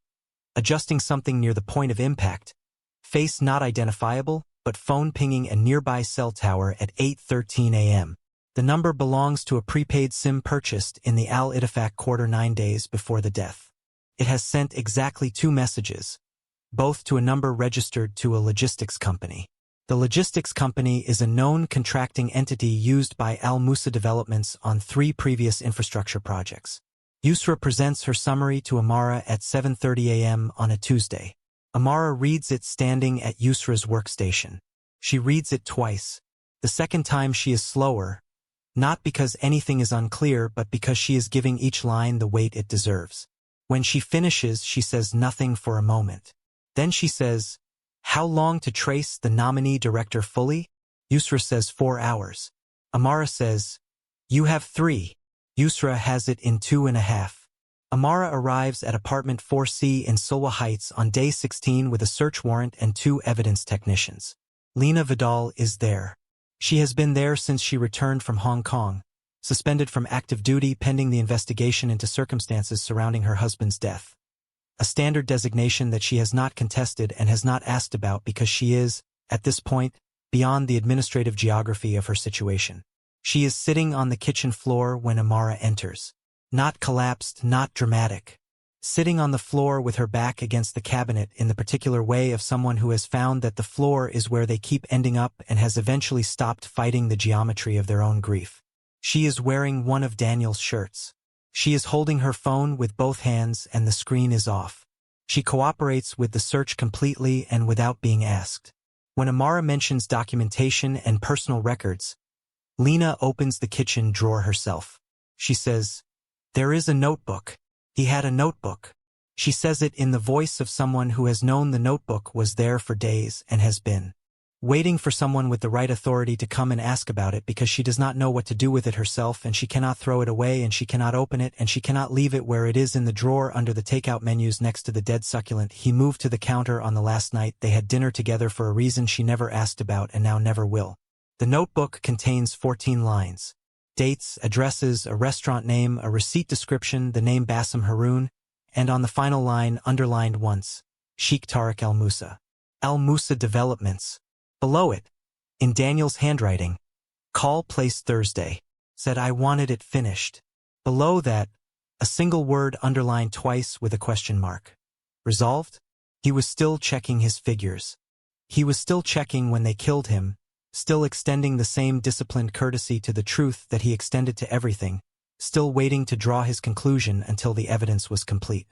adjusting something near the point of impact, face not identifiable, but phone pinging a nearby cell tower at 8:13 a.m. The number belongs to a prepaid SIM purchased in the Al-Ittifaq quarter 9 days before the death. It has sent exactly 2 messages, both to a number registered to a logistics company. The logistics company is a known contracting entity used by Al-Musa Developments on 3 previous infrastructure projects. Yusra presents her summary to Amara at 7:30 a.m. on a Tuesday. Amara reads it standing at Yusra's workstation. She reads it twice. The second time she is slower, not because anything is unclear, but because she is giving each line the weight it deserves. When she finishes, she says nothing for a moment. Then she says, "How long to trace the nominee director fully?" Yusra says 4 hours. Amara says, "You have 3. Yusra has it in 2.5. Amara arrives at apartment 4C in Sulwa Heights on day 16 with a search warrant and 2 evidence technicians. Lena Vidal is there. She has been there since she returned from Hong Kong, suspended from active duty pending the investigation into circumstances surrounding her husband's death. A standard designation that she has not contested and has not asked about because she is, at this point, beyond the administrative geography of her situation. She is sitting on the kitchen floor when Amara enters. Not collapsed, not dramatic. Sitting on the floor with her back against the cabinet in the particular way of someone who has found that the floor is where they keep ending up and has eventually stopped fighting the geometry of their own grief. She is wearing one of Daniel's shirts. She is holding her phone with both hands and the screen is off. She cooperates with the search completely and without being asked. When Amara mentions documentation and personal records, Lena opens the kitchen drawer herself. She says, "There is a notebook. He had a notebook." She says it in the voice of someone who has known the notebook was there for days and has been waiting for someone with the right authority to come and ask about it because she does not know what to do with it herself, and she cannot throw it away, and she cannot open it, and she cannot leave it where it is in the drawer under the takeout menus next to the dead succulent. He moved to the counter on the last night they had dinner together for a reason she never asked about and now never will. The notebook contains 14 lines. Dates, addresses, a restaurant name, a receipt description, the name Bassem Haroon, and on the final line, underlined once, Sheikh Tariq Al-Musa. Al-Musa Developments. Below it, in Daniel's handwriting, call placed Thursday. said I wanted it finished. Below that, a single word underlined twice with a question mark. Resolved? He was still checking his figures. He was still checking when they killed him, still extending the same disciplined courtesy to the truth that he extended to everything, still waiting to draw his conclusion until the evidence was complete.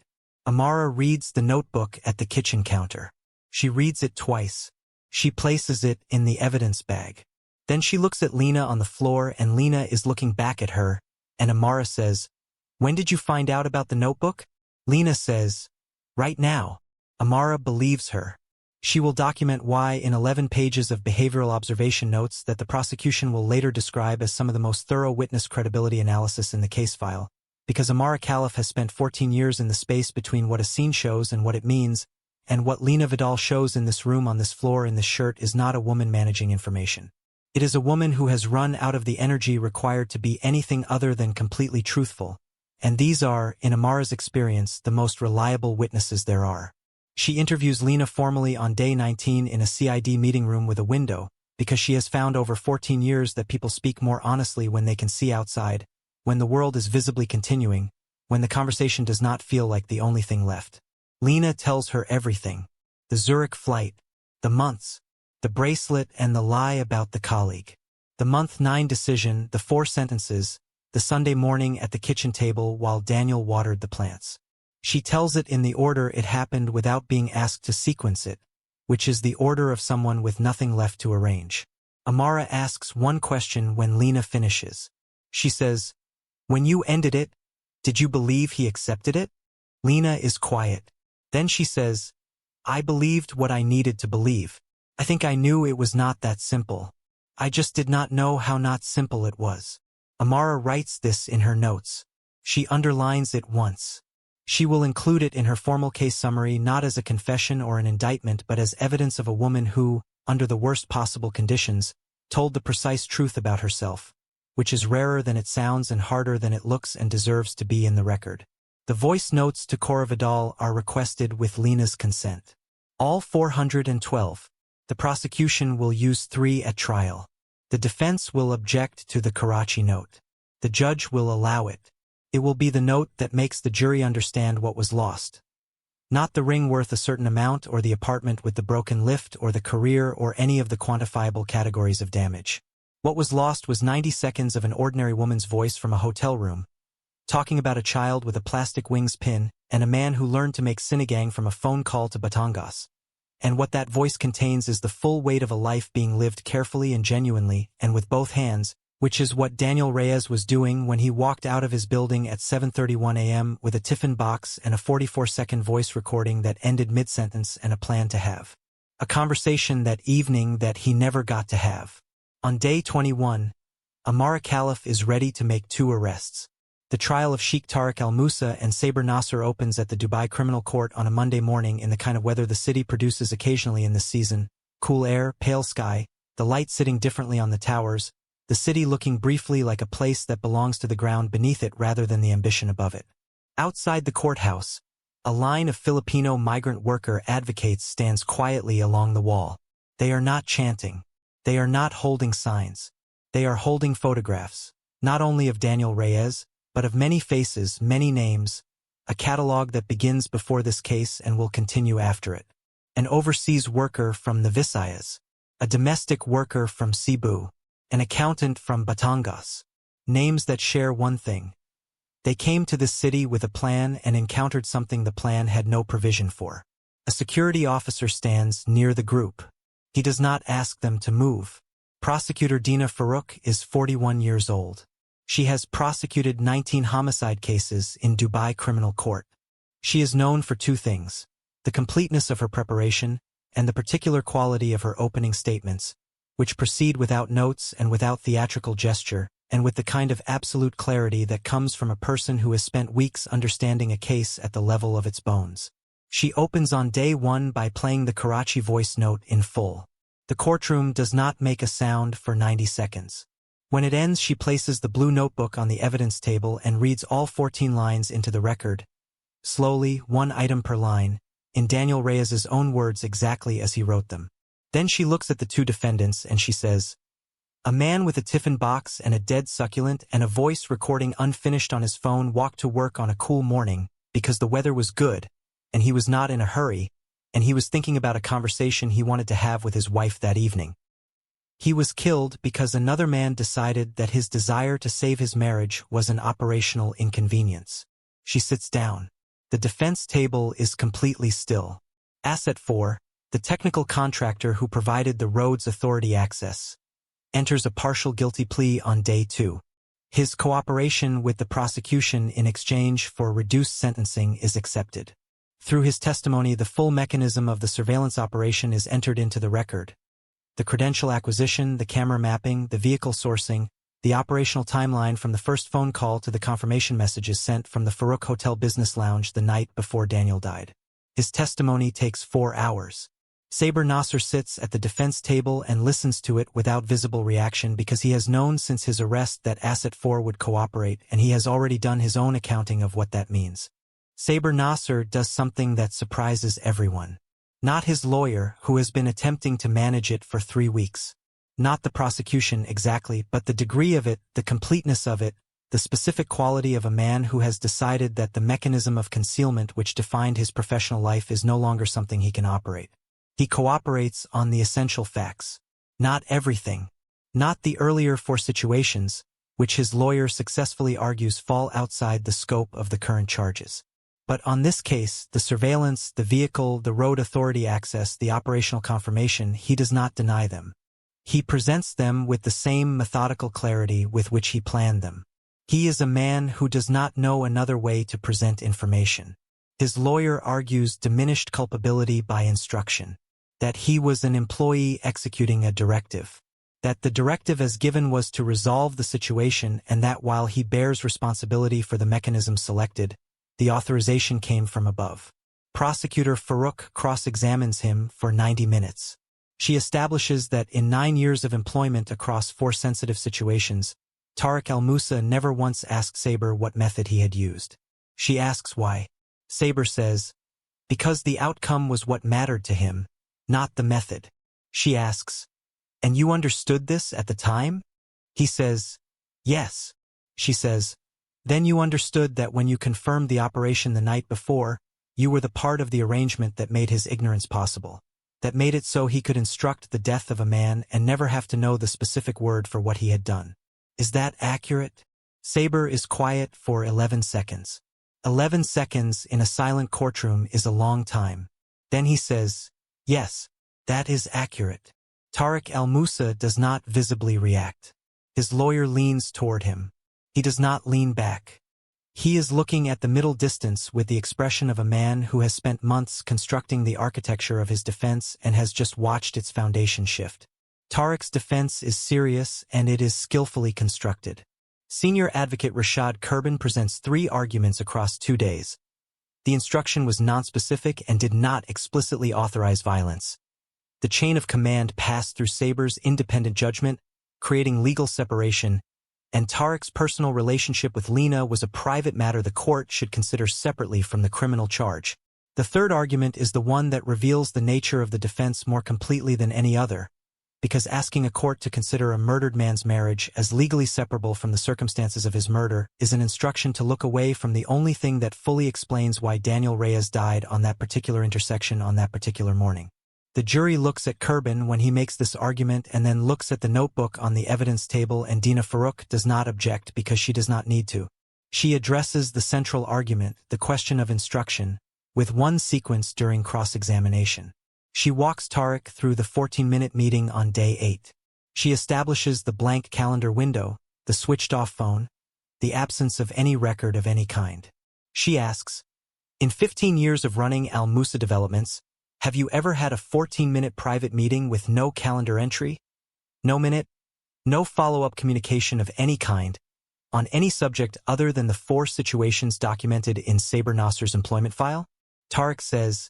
Amara reads the notebook at the kitchen counter. She reads it twice. She places it in the evidence bag. Then she looks at Lena on the floor, and Lena is looking back at her, and Amara says, "When did you find out about the notebook?" Lena says, "Right now." Amara believes her. She will document why in 11 pages of behavioral observation notes that the prosecution will later describe as some of the most thorough witness credibility analysis in the case file, because Amara Khalif has spent 14 years in the space between what a scene shows and what it means, and what Lena Vidal shows in this room on this floor in this shirt is not a woman managing information. It is a woman who has run out of the energy required to be anything other than completely truthful, and these are, in Amara's experience, the most reliable witnesses there are. She interviews Lena formally on day 19 in a CID meeting room with a window, because she has found over 14 years that people speak more honestly when they can see outside, when the world is visibly continuing, when the conversation does not feel like the only thing left. Lena tells her everything: the Zurich flight, the months, the bracelet, and the lie about the colleague. The month 9 decision, the 4 sentences, the Sunday morning at the kitchen table while Daniel watered the plants. She tells it in the order it happened without being asked to sequence it, which is the order of someone with nothing left to arrange. Amara asks one question when Lena finishes. She says, "When you ended it, did you believe he accepted it?" Lena is quiet. Then she says, "I believed what I needed to believe. I think I knew it was not that simple. I just did not know how not simple it was." Amara writes this in her notes. She underlines it once. She will include it in her formal case summary not as a confession or an indictment but as evidence of a woman who, under the worst possible conditions, told the precise truth about herself, which is rarer than it sounds and harder than it looks and deserves to be in the record. The voice notes to Cora Vidal are requested with Lena's consent. All 412. The prosecution will use 3 at trial. The defense will object to the Karachi note. The judge will allow it. It will be the note that makes the jury understand what was lost. Not the ring worth a certain amount or the apartment with the broken lift or the career or any of the quantifiable categories of damage. What was lost was 90 seconds of an ordinary woman's voice from a hotel room, talking about a child with a plastic wings pin and a man who learned to make sinigang from a phone call to Batangas. And what that voice contains is the full weight of a life being lived carefully and genuinely and with both hands, which is what Daniel Reyes was doing when he walked out of his building at 7:31 a.m. with a tiffin box and a 44-second voice recording that ended mid-sentence and a plan to have a conversation that evening that he never got to have. On day 21, Amara Khalif is ready to make 2 arrests. The trial of Sheikh Tariq Al-Musa and Saber Nasser opens at the Dubai Criminal Court on a Monday morning in the kind of weather the city produces occasionally in this season: cool air, pale sky, the light sitting differently on the towers, the city looking briefly like a place that belongs to the ground beneath it rather than the ambition above it. Outside the courthouse, a line of Filipino migrant worker advocates stands quietly along the wall. They are not chanting. They are not holding signs. They are holding photographs, not only of Daniel Reyes, but of many faces, many names, a catalog that begins before this case and will continue after it. An overseas worker from the Visayas, a domestic worker from Cebu, an accountant from Batangas. Names that share one thing. They came to this city with a plan and encountered something the plan had no provision for. A security officer stands near the group. He does not ask them to move. Prosecutor Dina Farouk is 41 years old. She has prosecuted 19 homicide cases in Dubai Criminal Court. She is known for 2 things: the completeness of her preparation and the particular quality of her opening statements, which proceed without notes and without theatrical gesture, and with the kind of absolute clarity that comes from a person who has spent weeks understanding a case at the level of its bones. She opens on day 1 by playing the Karachi voice note in full. The courtroom does not make a sound for 90 seconds. When it ends, she places the blue notebook on the evidence table and reads all 14 lines into the record, slowly, 1 item per line, in Daniel Reyes's own words exactly as he wrote them. Then she looks at the 2 defendants and she says, A man with a tiffin box and a dead succulent and a voice recording unfinished on his phone walked to work on a cool morning because the weather was good, and he was not in a hurry, and he was thinking about a conversation he wanted to have with his wife that evening. He was killed because another man decided that his desire to save his marriage was an operational inconvenience. She sits down. The defense table is completely still. Asset 4, the technical contractor who provided the road's authority access, enters a partial guilty plea on day 2. His cooperation with the prosecution in exchange for reduced sentencing is accepted. Through his testimony, the full mechanism of the surveillance operation is entered into the record. The credential acquisition, the camera mapping, the vehicle sourcing, the operational timeline from the first phone call to the confirmation messages sent from the Farouk Hotel Business Lounge the night before Daniel died. His testimony takes 4 hours. Saber Nasser sits at the defense table and listens to it without visible reaction because he has known since his arrest that Asset 4 would cooperate, and he has already done his own accounting of what that means. Saber Nasser does something that surprises everyone. Not his lawyer, who has been attempting to manage it for 3 weeks. Not the prosecution exactly, but the degree of it, the completeness of it, the specific quality of a man who has decided that the mechanism of concealment which defined his professional life is no longer something he can operate. He cooperates on the essential facts. Not everything. Not the earlier 4 situations, which his lawyer successfully argues fall outside the scope of the current charges. But on this case, the surveillance, the vehicle, the road authority access, the operational confirmation, he does not deny them. He presents them with the same methodical clarity with which he planned them. He is a man who does not know another way to present information. His lawyer argues diminished culpability by instruction. That he was an employee executing a directive. That the directive as given was to resolve the situation, and that while he bears responsibility for the mechanism selected, the authorization came from above. Prosecutor Farouk cross-examines him for 90 minutes. She establishes that in 9 years of employment across 4 sensitive situations, Tariq Al-Musa never once asked Saber what method he had used. She asks why. Saber says, because the outcome was what mattered to him, not the method. She asks, and you understood this at the time? He says, yes. She says, then you understood that when you confirmed the operation the night before, you were the part of the arrangement that made his ignorance possible, that made it so he could instruct the death of a man and never have to know the specific word for what he had done. Is that accurate? Saber is quiet for 11 seconds. 11 seconds in a silent courtroom is a long time. Then he says, yes, that is accurate. Tariq Al-Musa does not visibly react. His lawyer leans toward him. He does not lean back. He is looking at the middle distance with the expression of a man who has spent months constructing the architecture of his defense and has just watched its foundation shift. Tariq's defense is serious and it is skillfully constructed. Senior advocate Rashad Kurban presents 3 arguments across 2 days. The instruction was nonspecific and did not explicitly authorize violence. The chain of command passed through Saber's independent judgment, creating legal separation, and Tariq's personal relationship with Lena was a private matter the court should consider separately from the criminal charge. The third argument is the one that reveals the nature of the defense more completely than any other, because asking a court to consider a murdered man's marriage as legally separable from the circumstances of his murder is an instruction to look away from the only thing that fully explains why Daniel Reyes died on that particular intersection on that particular morning. The jury looks at Kurban when he makes this argument and then looks at the notebook on the evidence table, and Dina Farouk does not object because she does not need to. She addresses the central argument, the question of instruction, with one sequence during cross-examination. She walks Tariq through the 14-minute meeting on day 8. She establishes the blank calendar window, the switched-off phone, the absence of any record of any kind. She asks, in 15 years of running Al-Musa developments, have you ever had a 14-minute private meeting with no calendar entry? No minute? No follow-up communication of any kind, on any subject other than the 4 situations documented in Saber Nasser's employment file? Tariq says,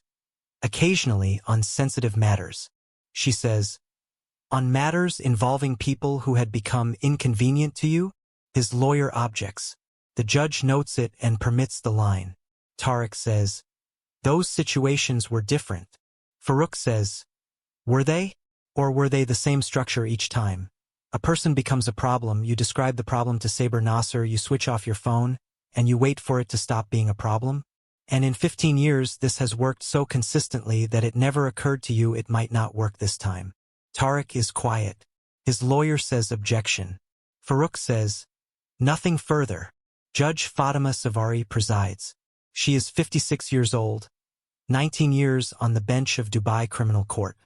occasionally on sensitive matters. She says, on matters involving people who had become inconvenient to you? His lawyer objects. The judge notes it and permits the line. Tariq says, those situations were different. Farouk says, were they? Or were they the same structure each time? A person becomes a problem, you describe the problem to Saber Nasser, you switch off your phone, and you wait for it to stop being a problem? And in 15 years, this has worked so consistently that it never occurred to you it might not work this time. Tariq is quiet. His lawyer says objection. Farouk says, nothing further. Judge Fatima Savari presides. She is 56 years old, 19 years on the bench of Dubai Criminal Court.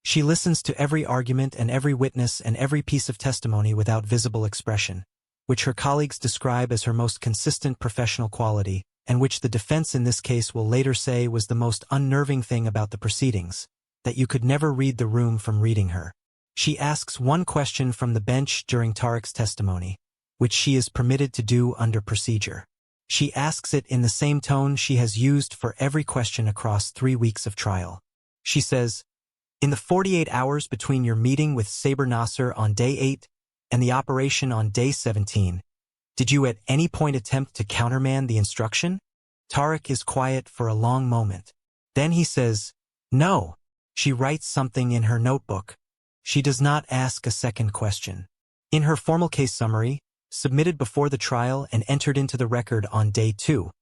She listens to every argument and every witness and every piece of testimony without visible expression, which her colleagues describe as her most consistent professional quality, and which the defense in this case will later say was the most unnerving thing about the proceedings, that you could never read the room from reading her. She asks one question from the bench during Tariq's testimony, which she is permitted to do under procedure. She asks it in the same tone she has used for every question across 3 weeks of trial. She says, in the 48 hours between your meeting with Saber Nasser on day 8 and the operation on day 17, did you at any point attempt to countermand the instruction? Tariq is quiet for a long moment. Then he says, no. She writes something in her notebook. She does not ask a second question. In her formal case summary, submitted before the trial and entered into the record on day 2,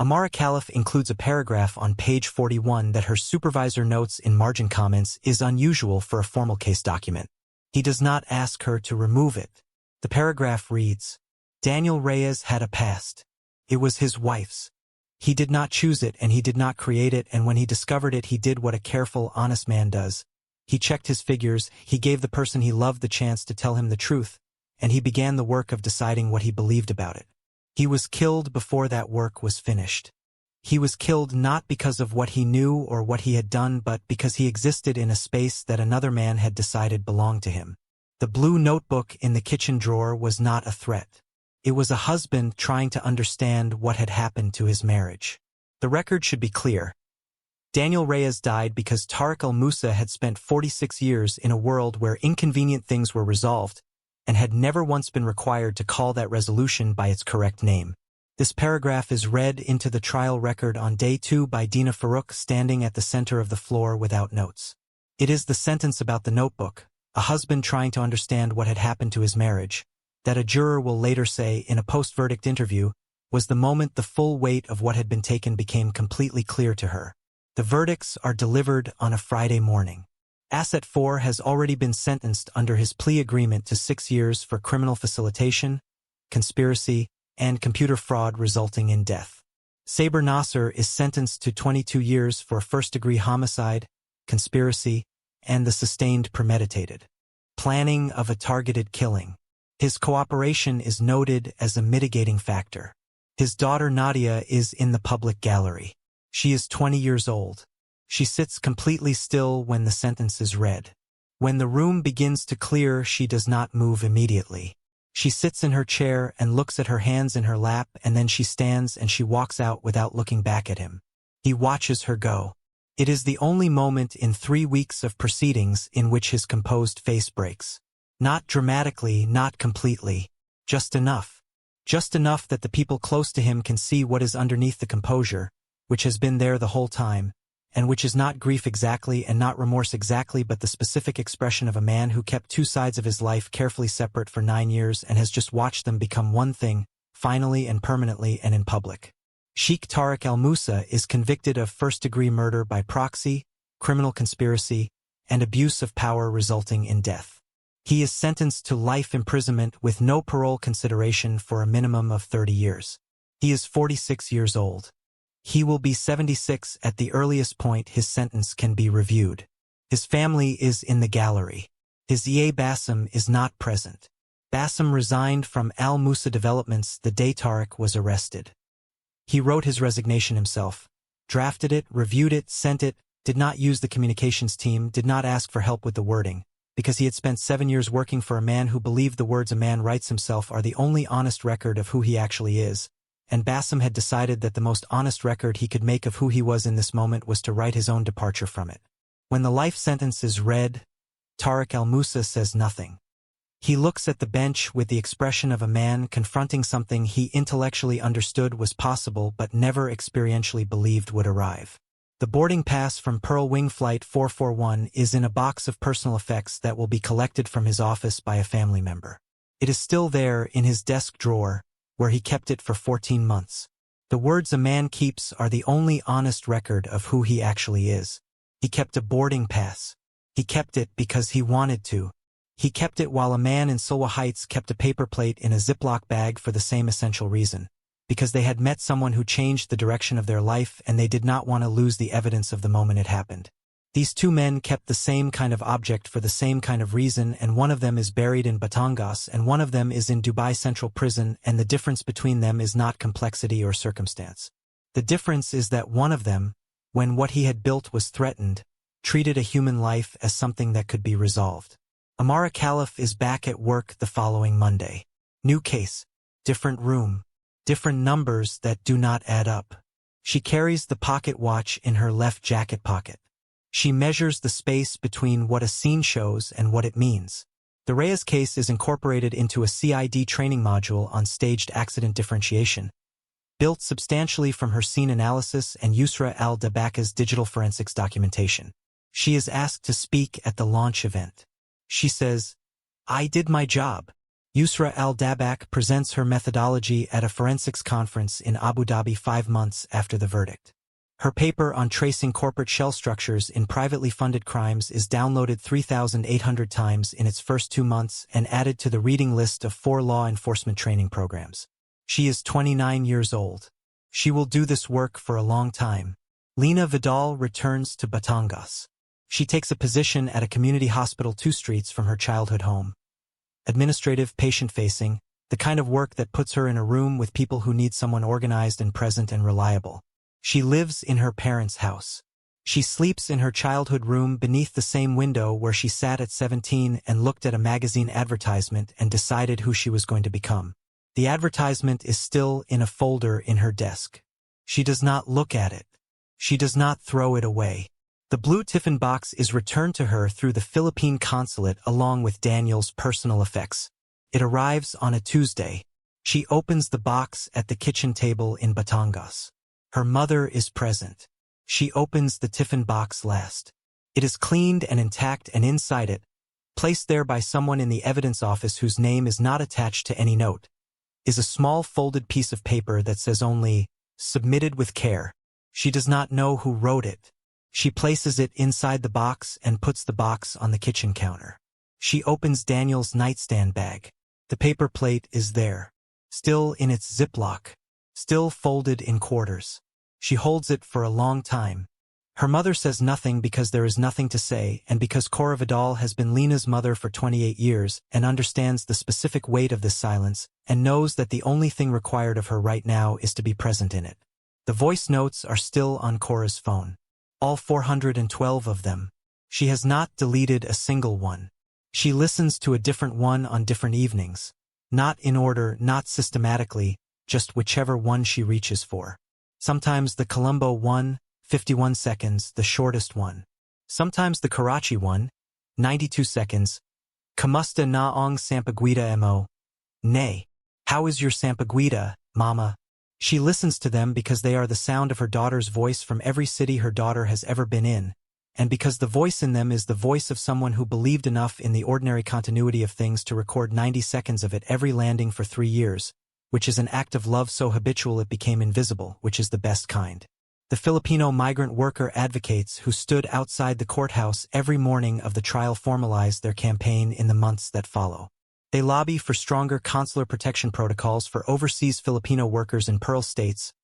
Amara Khalif includes a paragraph on page 41 that her supervisor notes in margin comments is unusual for a formal case document. He does not ask her to remove it. The paragraph reads, Daniel Reyes had a past. It was his wife's. He did not choose it and he did not create it, and when he discovered it he did what a careful, honest man does. He checked his figures, he gave the person he loved the chance to tell him the truth, and he began the work of deciding what he believed about it. He was killed before that work was finished. He was killed not because of what he knew or what he had done, but because he existed in a space that another man had decided belonged to him. The blue notebook in the kitchen drawer was not a threat. It was a husband trying to understand what had happened to his marriage. The record should be clear. Daniel Reyes died because Tariq al-Musa had spent 46 years in a world where inconvenient things were resolved, and had never once been required to call that resolution by its correct name. This paragraph is read into the trial record on day 2 by Dina Farouk standing at the center of the floor without notes. It is the sentence about the notebook, a husband trying to understand what had happened to his marriage, that a juror will later say in a post-verdict interview, was the moment the full weight of what had been taken became completely clear to her. The verdicts are delivered on a Friday morning. Asset 4 has already been sentenced under his plea agreement to 6 years for criminal facilitation, conspiracy, and computer fraud resulting in death. Saber Nasser is sentenced to 22 years for first-degree homicide, conspiracy, and the sustained premeditated planning of a targeted killing. His cooperation is noted as a mitigating factor. His daughter Nadia is in the public gallery. She is 20 years old. She sits completely still when the sentence is read. When the room begins to clear, she does not move immediately. She sits in her chair and looks at her hands in her lap, and then she stands and she walks out without looking back at him. He watches her go. It is the only moment in 3 weeks of proceedings in which his composed face breaks. Not dramatically, not completely. Just enough. Just enough that the people close to him can see what is underneath the composure, which has been there the whole time, and which is not grief exactly and not remorse exactly, but the specific expression of a man who kept 2 sides of his life carefully separate for 9 years and has just watched them become one thing, finally and permanently and in public. Sheikh Tariq al-Musa is convicted of first-degree murder by proxy, criminal conspiracy, and abuse of power resulting in death. He is sentenced to life imprisonment with no parole consideration for a minimum of 30 years. He is 46 years old. He will be 76 at the earliest point his sentence can be reviewed. His family is in the gallery. His EA Bassem is not present. Bassem resigned from Al-Musa Developments the day Tariq was arrested. He wrote his resignation himself, drafted it, reviewed it, sent it, did not use the communications team, did not ask for help with the wording, because he had spent 7 years working for a man who believed the words a man writes himself are the only honest record of who he actually is. And Bassem had decided that the most honest record he could make of who he was in this moment was to write his own departure from it. When the life sentence is read, Tariq al-Musa says nothing. He looks at the bench with the expression of a man confronting something he intellectually understood was possible but never experientially believed would arrive. The boarding pass from Pearl Wing Flight 441 is in a box of personal effects that will be collected from his office by a family member. It is still there in his desk drawer, where he kept it for 14 months. The words a man keeps are the only honest record of who he actually is. He kept a boarding pass. He kept it because he wanted to. He kept it while a man in Silwa Heights kept a paper plate in a Ziploc bag for the same essential reason. Because they had met someone who changed the direction of their life and they did not want to lose the evidence of the moment it happened. These two men kept the same kind of object for the same kind of reason, and one of them is buried in Batangas and one of them is in Dubai Central Prison, and the difference between them is not complexity or circumstance. The difference is that one of them, when what he had built was threatened, treated a human life as something that could be resolved. Amara Khalif is back at work the following Monday. New case, different room, different numbers that do not add up. She carries the pocket watch in her left jacket pocket. She measures the space between what a scene shows and what it means. The Reyes case is incorporated into a CID training module on staged accident differentiation, built substantially from her scene analysis and Yusra al-Dabaka's digital forensics documentation. She is asked to speak at the launch event. She says, "I did my job." Yusra al-Dabak presents her methodology at a forensics conference in Abu Dhabi 5 months after the verdict. Her paper on tracing corporate shell structures in privately funded crimes is downloaded 3,800 times in its first 2 months and added to the reading list of 4 law enforcement training programs. She is 29 years old. She will do this work for a long time. Lena Vidal returns to Batangas. She takes a position at a community hospital 2 streets from her childhood home. Administrative, patient-facing, the kind of work that puts her in a room with people who need someone organized and present and reliable. She lives in her parents' house. She sleeps in her childhood room beneath the same window where she sat at 17 and looked at a magazine advertisement and decided who she was going to become. The advertisement is still in a folder in her desk. She does not look at it. She does not throw it away. The blue tiffin box is returned to her through the Philippine consulate along with Daniel's personal effects. It arrives on a Tuesday. She opens the box at the kitchen table in Batangas. Her mother is present. She opens the tiffin box last. It is cleaned and intact, and inside it, placed there by someone in the evidence office whose name is not attached to any note, is a small folded piece of paper that says only, "Submitted with care." She does not know who wrote it. She places it inside the box and puts the box on the kitchen counter. She opens Daniel's nightstand bag. The paper plate is there, still in its Ziploc, still folded in quarters. She holds it for a long time. Her mother says nothing because there is nothing to say, and because Cora Vidal has been Lena's mother for 28 years and understands the specific weight of this silence and knows that the only thing required of her right now is to be present in it. The voice notes are still on Cora's phone. All 412 of them. She has not deleted a single one. She listens to a different one on different evenings. Not in order, not systematically, just whichever one she reaches for. Sometimes the Colombo one, 51 seconds, the shortest one. Sometimes the Karachi one, 92 seconds. Kamusta na ang Sampaguita mo? Nay. How is your Sampaguita, mama? She listens to them because they are the sound of her daughter's voice from every city her daughter has ever been in, and because the voice in them is the voice of someone who believed enough in the ordinary continuity of things to record 90 seconds of it every landing for 3 years, which is an act of love so habitual it became invisible, which is the best kind. The Filipino migrant worker advocates who stood outside the courthouse every morning of the trial formalized their campaign in the months that follow. They lobby for stronger consular protection protocols for overseas Filipino workers in Pearl states,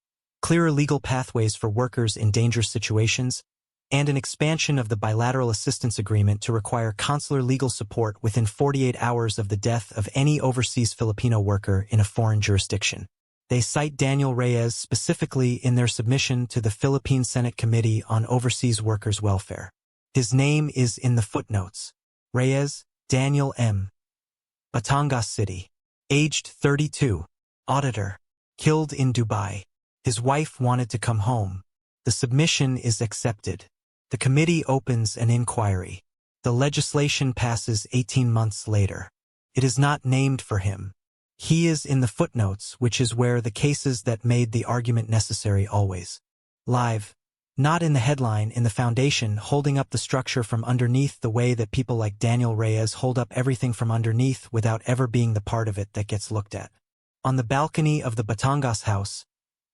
clearer legal pathways for workers in dangerous situations, and an expansion of the bilateral assistance agreement to require consular legal support within 48 hours of the death of any overseas Filipino worker in a foreign jurisdiction. They cite Daniel Reyes specifically in their submission to the Philippine Senate Committee on Overseas Workers' Welfare. His name is in the footnotes. Reyes, Daniel M. Batangas City. Aged 32. Auditor. Killed in Dubai. His wife wanted to come home. The submission is accepted. The committee opens an inquiry. The legislation passes 18 months later. It is not named for him. He is in the footnotes, which is where the cases that made the argument necessary always. Live. Not in the headline, in the foundation, holding up the structure from underneath the way that people like Daniel Reyes hold up everything from underneath without ever being the part of it that gets looked at. On the balcony of the Batangas house,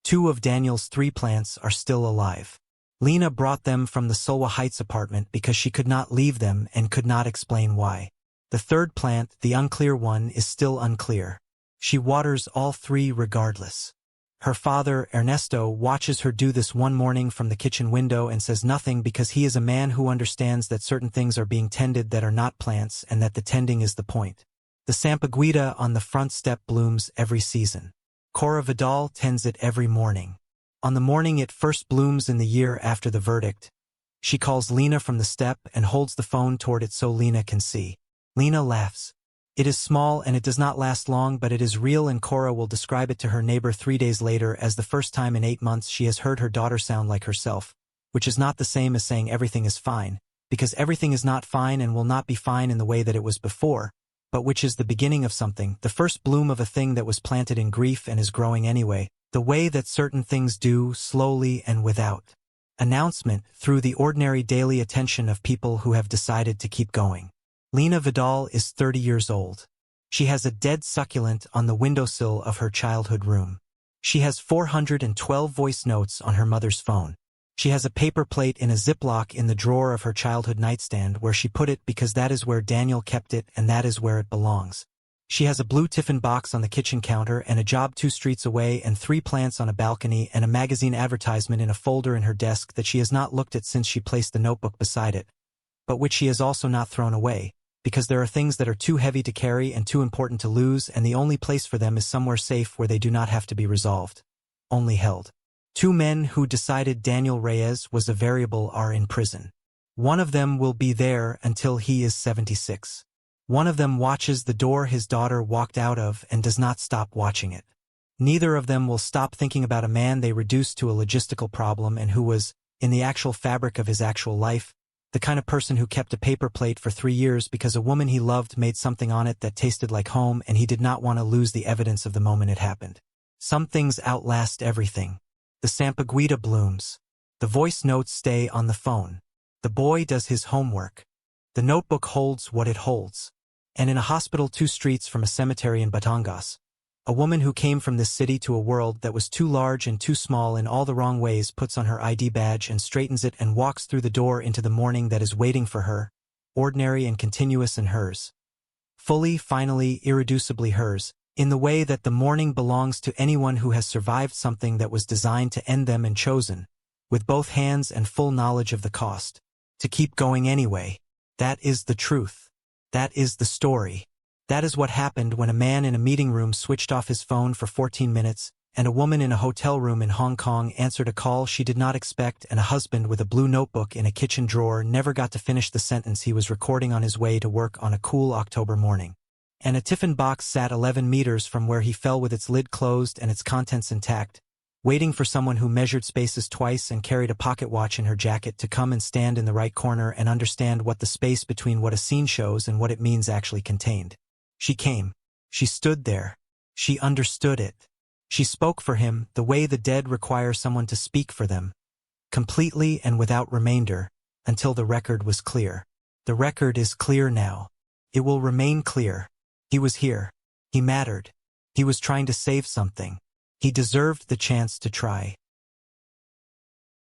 2 of Daniel's 3 plants are still alive. Lena brought them from the Solwa Heights apartment because she could not leave them and could not explain why. The 3rd plant, the unclear one, is still unclear. She waters all 3 regardless. Her father, Ernesto, watches her do this one morning from the kitchen window and says nothing because he is a man who understands that certain things are being tended that are not plants and that the tending is the point. The sampaguita on the front step blooms every season. Lena Vidal tends it every morning. On the morning it first blooms in the year after the verdict, she calls Lena from the step and holds the phone toward it so Lena can see. Lena laughs. It is small and it does not last long, but it is real, and Cora will describe it to her neighbor 3 days later as the first time in 8 months she has heard her daughter sound like herself, which is not the same as saying everything is fine, because everything is not fine and will not be fine in the way that it was before, but which is the beginning of something, the first bloom of a thing that was planted in grief and is growing anyway, the way that certain things do, slowly and without announcement, through the ordinary daily attention of people who have decided to keep going. Lena Vidal is 30 years old. She has a dead succulent on the windowsill of her childhood room. She has 412 voice notes on her mother's phone. She has a paper plate in a Ziploc in the drawer of her childhood nightstand where she put it because that is where Daniel kept it and that is where it belongs. She has a blue tiffin box on the kitchen counter and a job 2 streets away and 3 plants on a balcony and a magazine advertisement in a folder in her desk that she has not looked at since she placed the notebook beside it, but which she has also not thrown away, because there are things that are too heavy to carry and too important to lose, and the only place for them is somewhere safe where they do not have to be resolved, only held. 2 men who decided Daniel Reyes was a variable are in prison. One of them will be there until he is 76. One of them watches the door his daughter walked out of and does not stop watching it. Neither of them will stop thinking about a man they reduced to a logistical problem and who was, in the actual fabric of his actual life, the kind of person who kept a paper plate for 3 years because a woman he loved made something on it that tasted like home and he did not want to lose the evidence of the moment it happened. Some things outlast everything. The sampaguita blooms. The voice notes stay on the phone. The boy does his homework. The notebook holds what it holds. And in a hospital 2 streets from a cemetery in Batangas, a woman who came from this city to a world that was too large and too small in all the wrong ways puts on her ID badge and straightens it and walks through the door into the morning that is waiting for her, ordinary and continuous and hers. Fully, finally, irreducibly hers, in the way that the morning belongs to anyone who has survived something that was designed to end them and chosen, with both hands and full knowledge of the cost, to keep going anyway. That is the truth. That is the story. That is what happened when a man in a meeting room switched off his phone for 14 minutes, and a woman in a hotel room in Hong Kong answered a call she did not expect, and a husband with a blue notebook in a kitchen drawer never got to finish the sentence he was recording on his way to work on a cool October morning. And a tiffin box sat 11 meters from where he fell with its lid closed and its contents intact, waiting for someone who measured spaces twice and carried a pocket watch in her jacket to come and stand in the right corner and understand what the space between what a scene shows and what it means actually contained. She came. She stood there. She understood it. She spoke for him the way the dead require someone to speak for them, completely and without remainder, until the record was clear. The record is clear now. It will remain clear. He was here. He mattered. He was trying to save something. He deserved the chance to try.